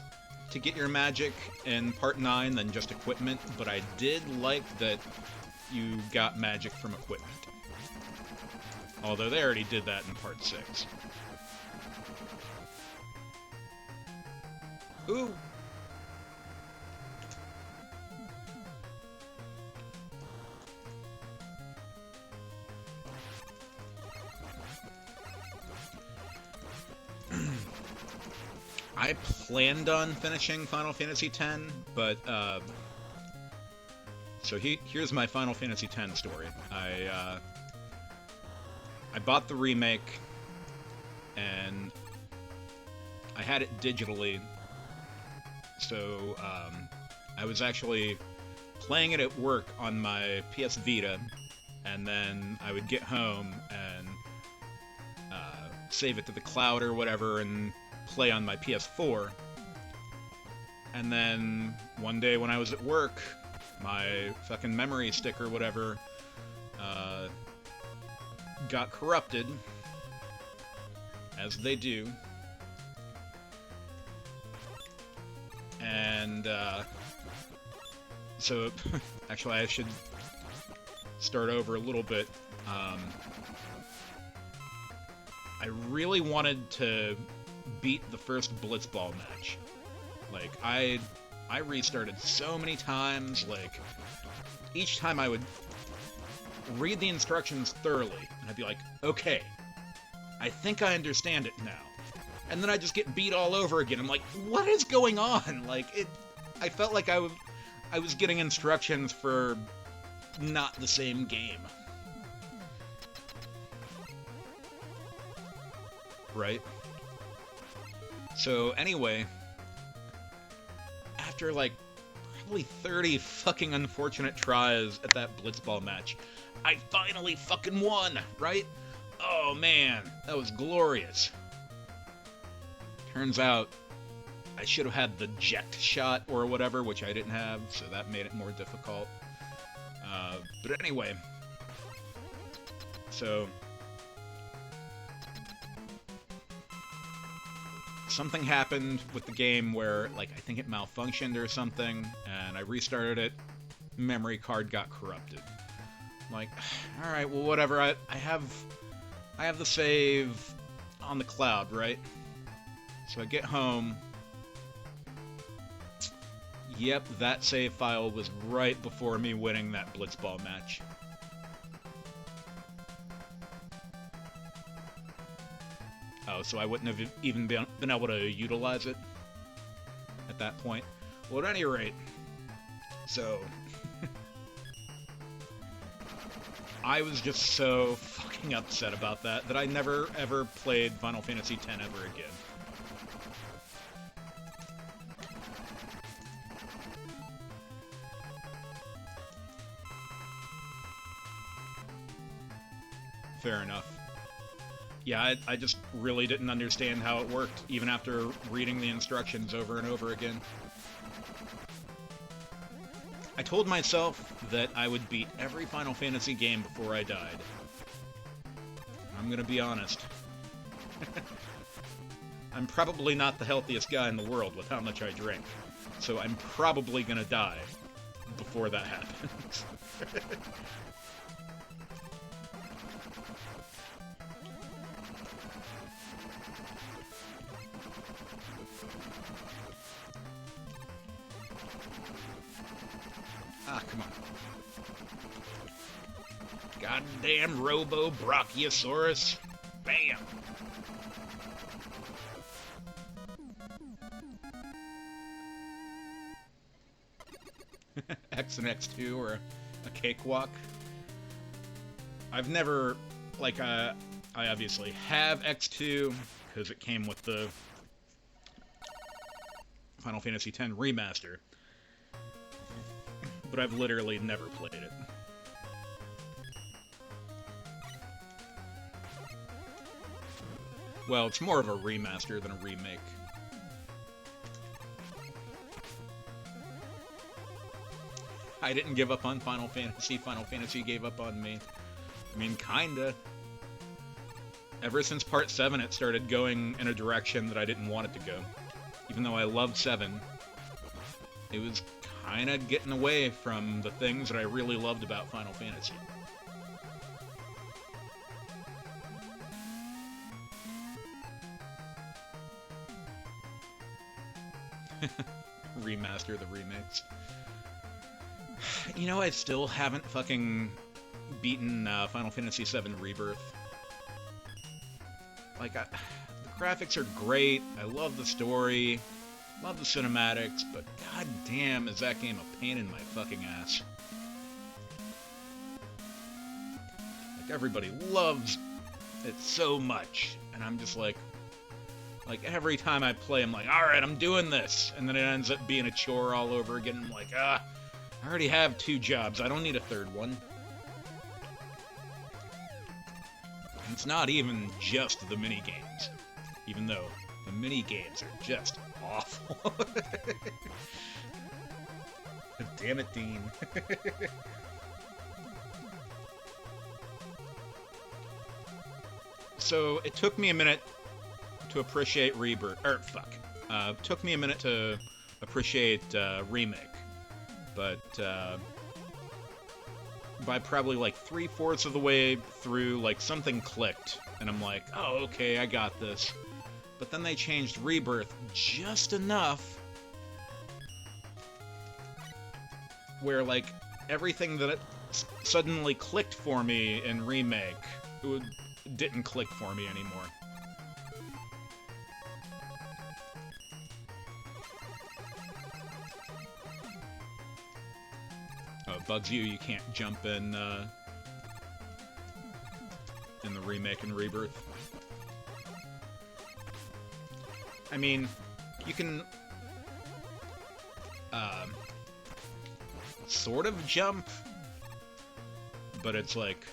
to get your magic in Part 9 than just equipment, but I did like that you got magic from equipment. Although they already did that in Part 6. Ooh! I planned on finishing Final Fantasy X, but, so here's my Final Fantasy X story. I bought the remake, and I had it digitally, so, I was actually playing it at work on my PS Vita, and then I would get home and, save it to the cloud or whatever, and play on my PS4. And then one day when I was at work, my fucking memory stick or whatever got corrupted, as they do. And so actually I should start over a little bit. I really wanted to beat the first Blitzball match. Like, I restarted so many times, like, each time I would read the instructions thoroughly, and I'd be like, okay, I think I understand it now. And then I just get beat all over again. I'm like, what is going on? Like, I felt like I was getting instructions for not the same game. Right? So, anyway, after, like, probably 30 fucking unfortunate tries at that Blitzball match, I finally fucking won, right? Oh, man, that was glorious. Turns out, I should have had the Ject shot or whatever, which I didn't have, so that made it more difficult. But anyway, so something happened with the game where, like, I think it malfunctioned or something, and I restarted it, memory card got corrupted. I'm like, alright, well, whatever, I have the save on the cloud, right? So I get home. Yep, that save file was right before me winning that Blitzball match. Oh, so I wouldn't have even been able to utilize it at that point. Well, at any rate, so I was just so fucking upset about that I never ever played Final Fantasy X ever again. Fair enough. Yeah, I just really didn't understand how it worked, even after reading the instructions over and over again. I told myself that I would beat every Final Fantasy game before I died. I'm gonna be honest. I'm probably not the healthiest guy in the world with how much I drink, so I'm probably gonna die before that happens. Ah, come on. Goddamn Robo Brachiosaurus. Bam! X and X2 or a cakewalk. I've never, like, I obviously have X2 because it came with the Final Fantasy X remaster. But I've literally never played it. Well, it's more of a remaster than a remake. I didn't give up on Final Fantasy. Final Fantasy gave up on me. I mean, kinda. Ever since Part 7, it started going in a direction that I didn't want it to go. Even though I loved 7, it was kind of getting away from the things that I really loved about Final Fantasy. Remaster the remakes. You know, I still haven't fucking beaten Final Fantasy VII Rebirth. Like, the graphics are great, I love the story, love the cinematics, but goddamn is that game a pain in my fucking ass. Like, everybody loves it so much, and I'm just like every time I play, I'm like, alright, I'm doing this, and then it ends up being a chore all over again. I'm like, I already have 2 jobs, I don't need a 3rd one. And it's not even just the mini-games, even though the mini-games are just awful. Damn it, Dean. So, it took me a minute to appreciate Rebirth, took me a minute to appreciate Remake, but by probably like 3/4 of the way through, like, something clicked, And I'm like, oh, okay, I got this. But then they changed Rebirth just enough where, like, everything that suddenly clicked for me in Remake didn't click for me anymore. Oh, it bugs you can't jump in the Remake and Rebirth. I mean, you can sort of jump, but it's like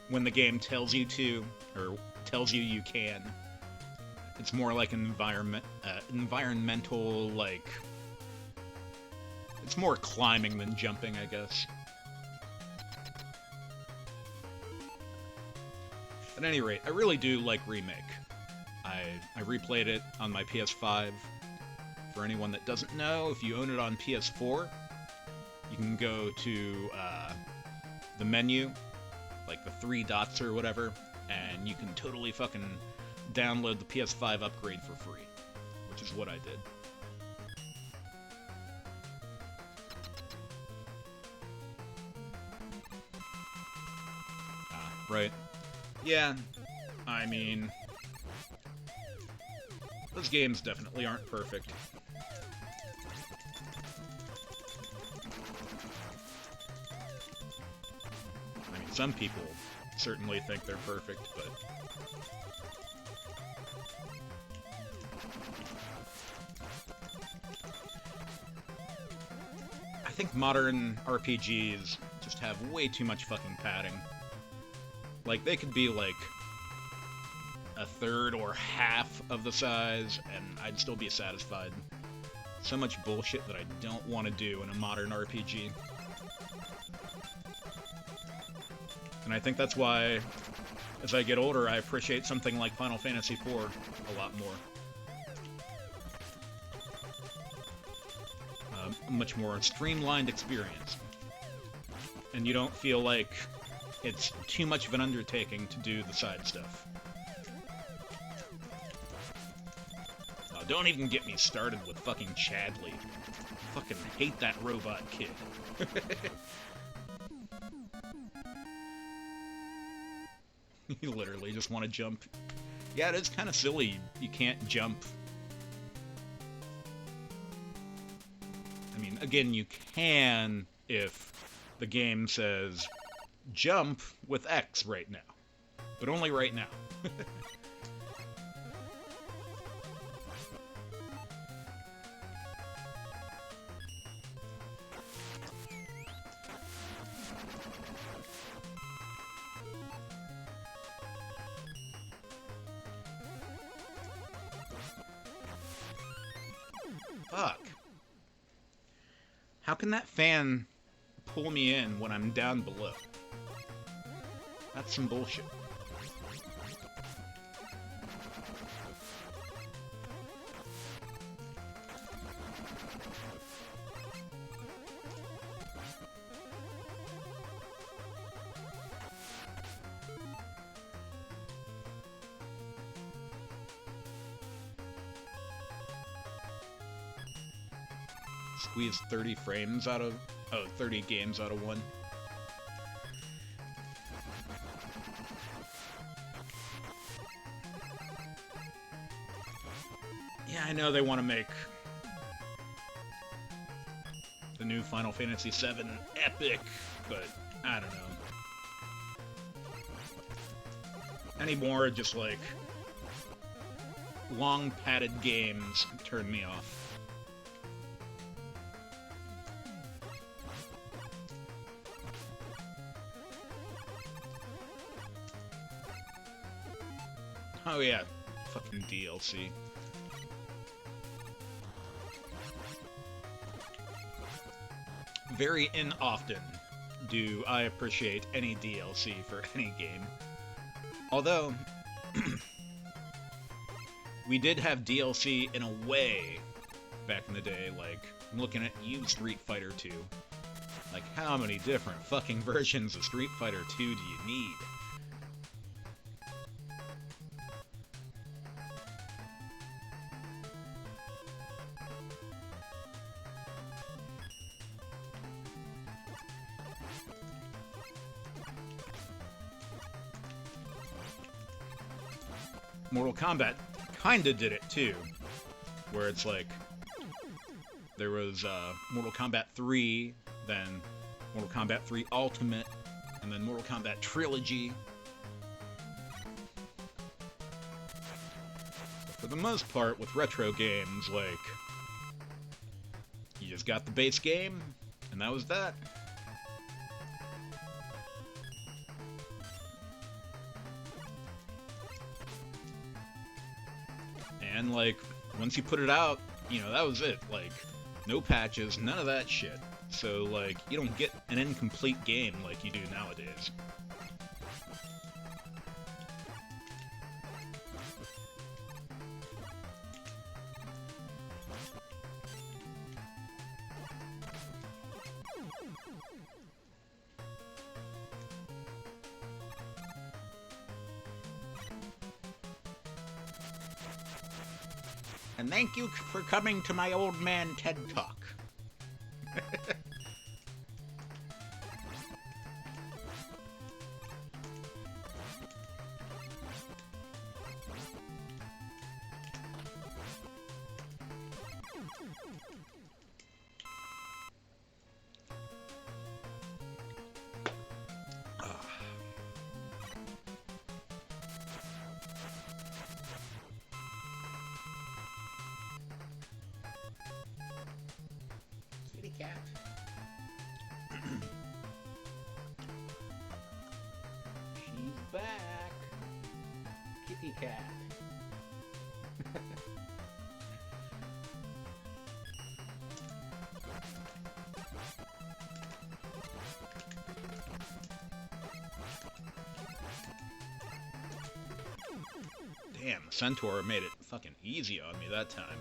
when the game tells you to, or tells you you can, it's more like an environmental, like, it's more climbing than jumping, I guess. At any rate, I really do like Remake. I replayed it on my PS5. For anyone that doesn't know, if you own it on PS4, you can go to the menu, like the 3 dots or whatever, and you can totally fucking download the PS5 upgrade for free, which is what I did. Right. Yeah, I mean, those games definitely aren't perfect. I mean, some people certainly think they're perfect, but I think modern RPGs just have way too much fucking padding. Like, they could be, like, a third or half of the size, and I'd still be satisfied. So much bullshit that I don't want to do in a modern RPG. And I think that's why, as I get older, I appreciate something like Final Fantasy IV a lot more. A much more streamlined experience. And you don't feel like it's too much of an undertaking to do the side stuff. Oh, don't even get me started with fucking Chadley. Fucking hate that robot kid. You literally just want to jump. Yeah, it is kind of silly. You can't jump. I mean, again, you can if the game says jump with X right now. But only right now. Fuck. How can that fan pull me in when I'm down below? That's some bullshit. Squeeze 30 frames out of... oh, 30 games out of one. Yeah, I know they want to make the new Final Fantasy VII epic, but I don't know. Anymore, just like long padded games turn me off. Oh yeah, fucking DLC. Very often do I appreciate any DLC for any game. Although, we did have DLC in a way back in the day, like, I'm looking at you, Street Fighter 2. Like, how many different fucking versions of Street Fighter 2 do you need? Mortal Kombat kinda did it too, where it's like there was Mortal Kombat 3, then Mortal Kombat 3 Ultimate, and then Mortal Kombat Trilogy. But for the most part, with retro games, like, you just got the base game, and that was that. And, like, once you put it out, you know, that was it. Like, no patches, none of that shit. So, like, you don't get an incomplete game like you do nowadays. And thank you for coming to my old man TED Talk. Kitty cat. She's back. Kitty cat. Damn, Centaur made it fucking easy on me that time.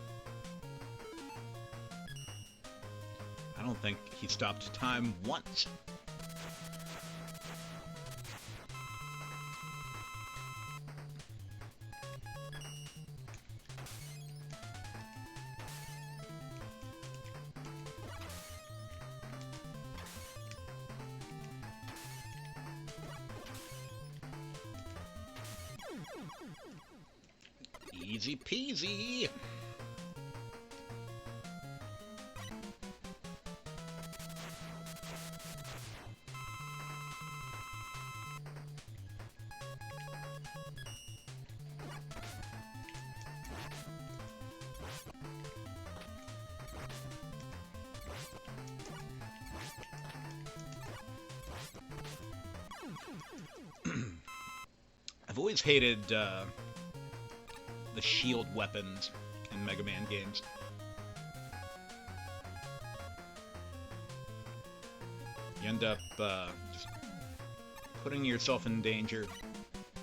I don't think he stopped time once. Easy peasy. I've always hated the shield weapons in Mega Man games. You end up just putting yourself in danger.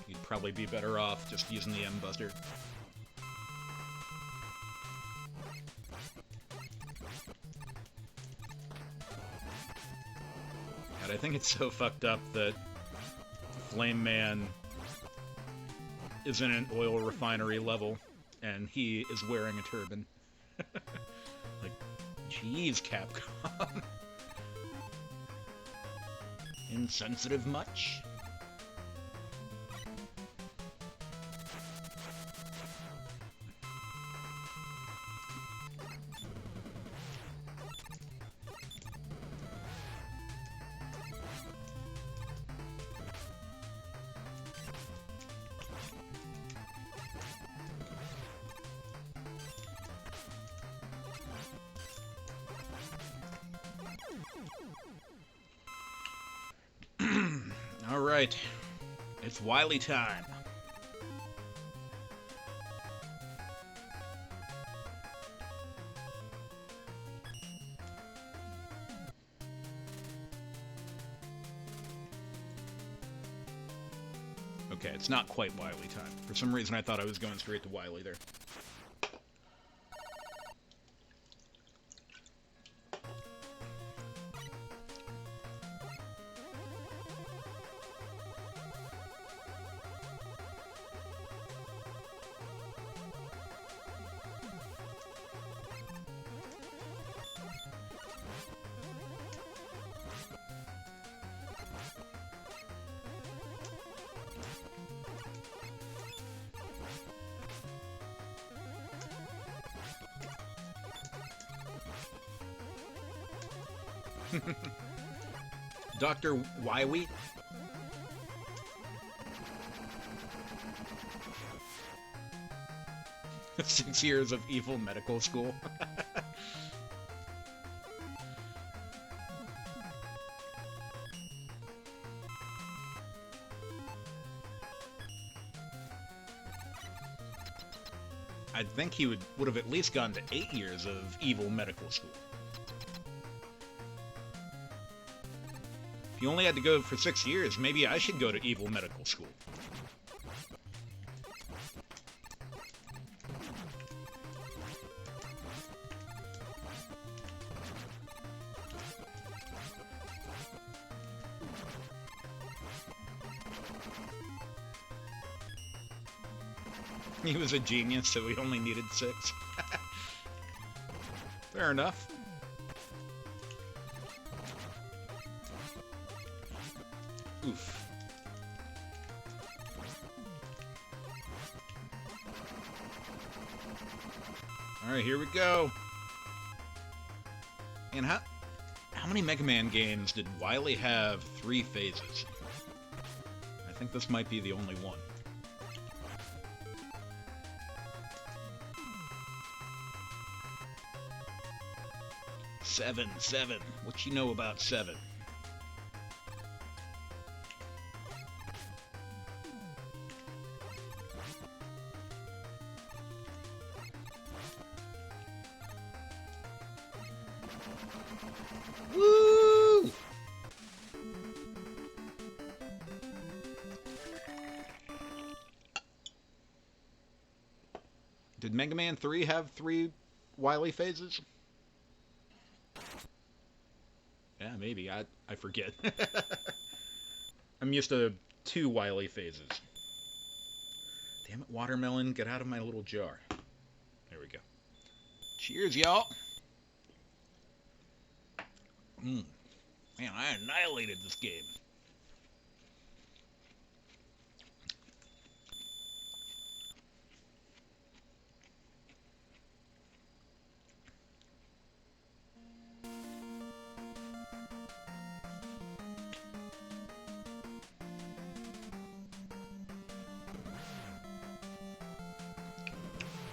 You'd probably be better off just using the M-Buster. God, I think it's so fucked up that Flame Man is in an oil refinery level, and he is wearing a turban. Like, jeez, Capcom. Insensitive much? Alright, it's Wily time. Okay, it's not quite Wily time. For some reason I thought I was going straight to Wily there. Dr. Wily? 6 years of evil medical school. I think he would have at least gone to 8 years of evil medical school. If you only had to go for 6 years, maybe I should go to evil medical school. He was a genius, so he only needed 6. Fair enough. Oof. Alright, here we go. And how many Mega Man games did Wily have 3 phases? I think this might be the only one. Seven. What you know about 7? Woo! Did Mega Man 3 have 3 Wily phases? Yeah, maybe. I forget. I'm used to 2 Wily phases. Damn it, watermelon, get out of my little jar. There we go. Cheers, y'all. Man, I annihilated this game.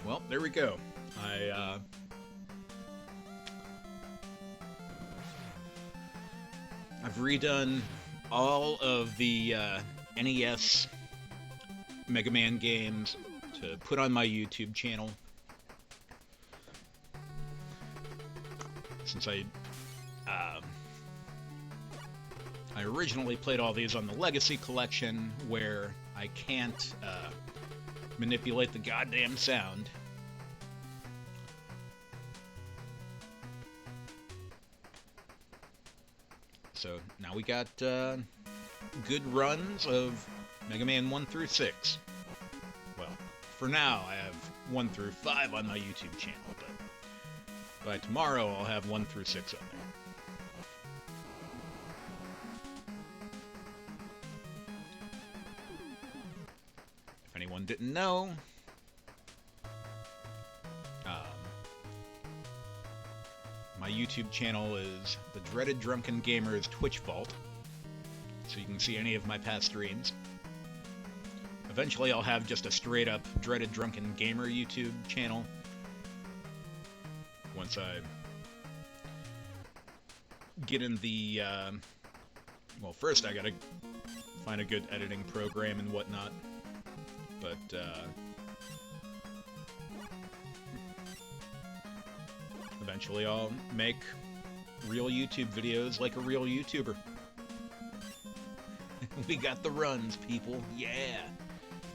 Well, there we go. I've redone all of the NES Mega Man games to put on my YouTube channel. Since I originally played all these on the Legacy Collection, where I can't manipulate the goddamn sound. So now we got good runs of Mega Man 1 through 6. Well, for now I have 1 through 5 on my YouTube channel, but by tomorrow I'll have 1 through 6 on there. If anyone didn't know, my YouTube channel is the Dreaded Drunken Gamer's Twitch Vault, so you can see any of my past streams. Eventually I'll have just a straight-up Dreaded Drunken Gamer YouTube channel. Once I get in the, well, first I gotta find a good editing program and whatnot, but, eventually I'll make real YouTube videos like a real YouTuber. We got the runs, people. Yeah.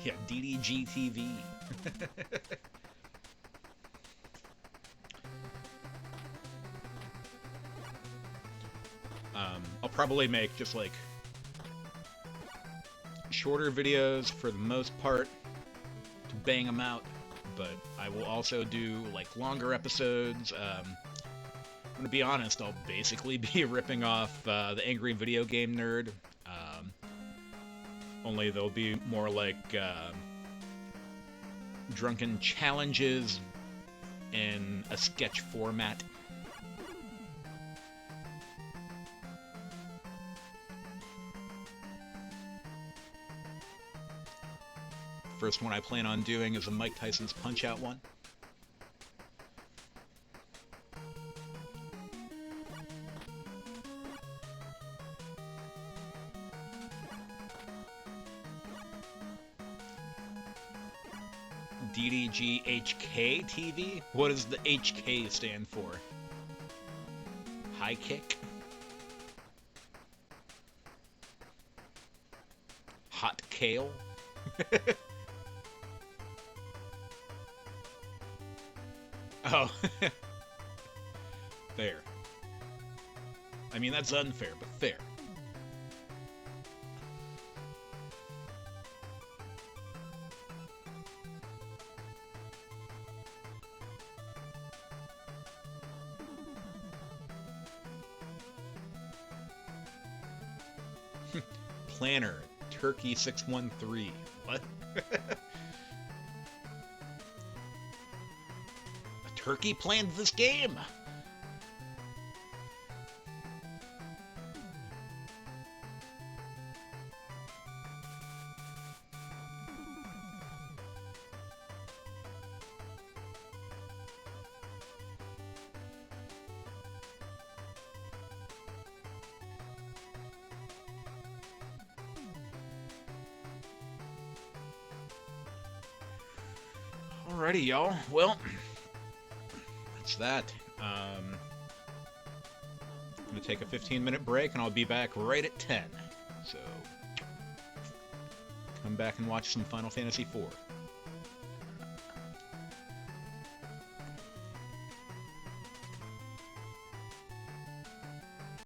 Yeah, DDGTV. I'll probably make just like shorter videos for the most part to bang them out. But I will also do, like, longer episodes. I'm gonna be honest, I'll basically be ripping off the Angry Video Game Nerd. Only they'll be more like drunken challenges in a sketch format. First one I plan on doing is a Mike Tyson's Punch-Out one. DDG-HK TV? What does the HK stand for? High kick? Hot kale? Oh. Fair. I mean, that's unfair, but fair. Planner, Turkey 613. What? A turkey planned this game? Alrighty, y'all. Well, that's that. I'm going to take a 15-minute break, and I'll be back right at 10. So, come back and watch some Final Fantasy IV.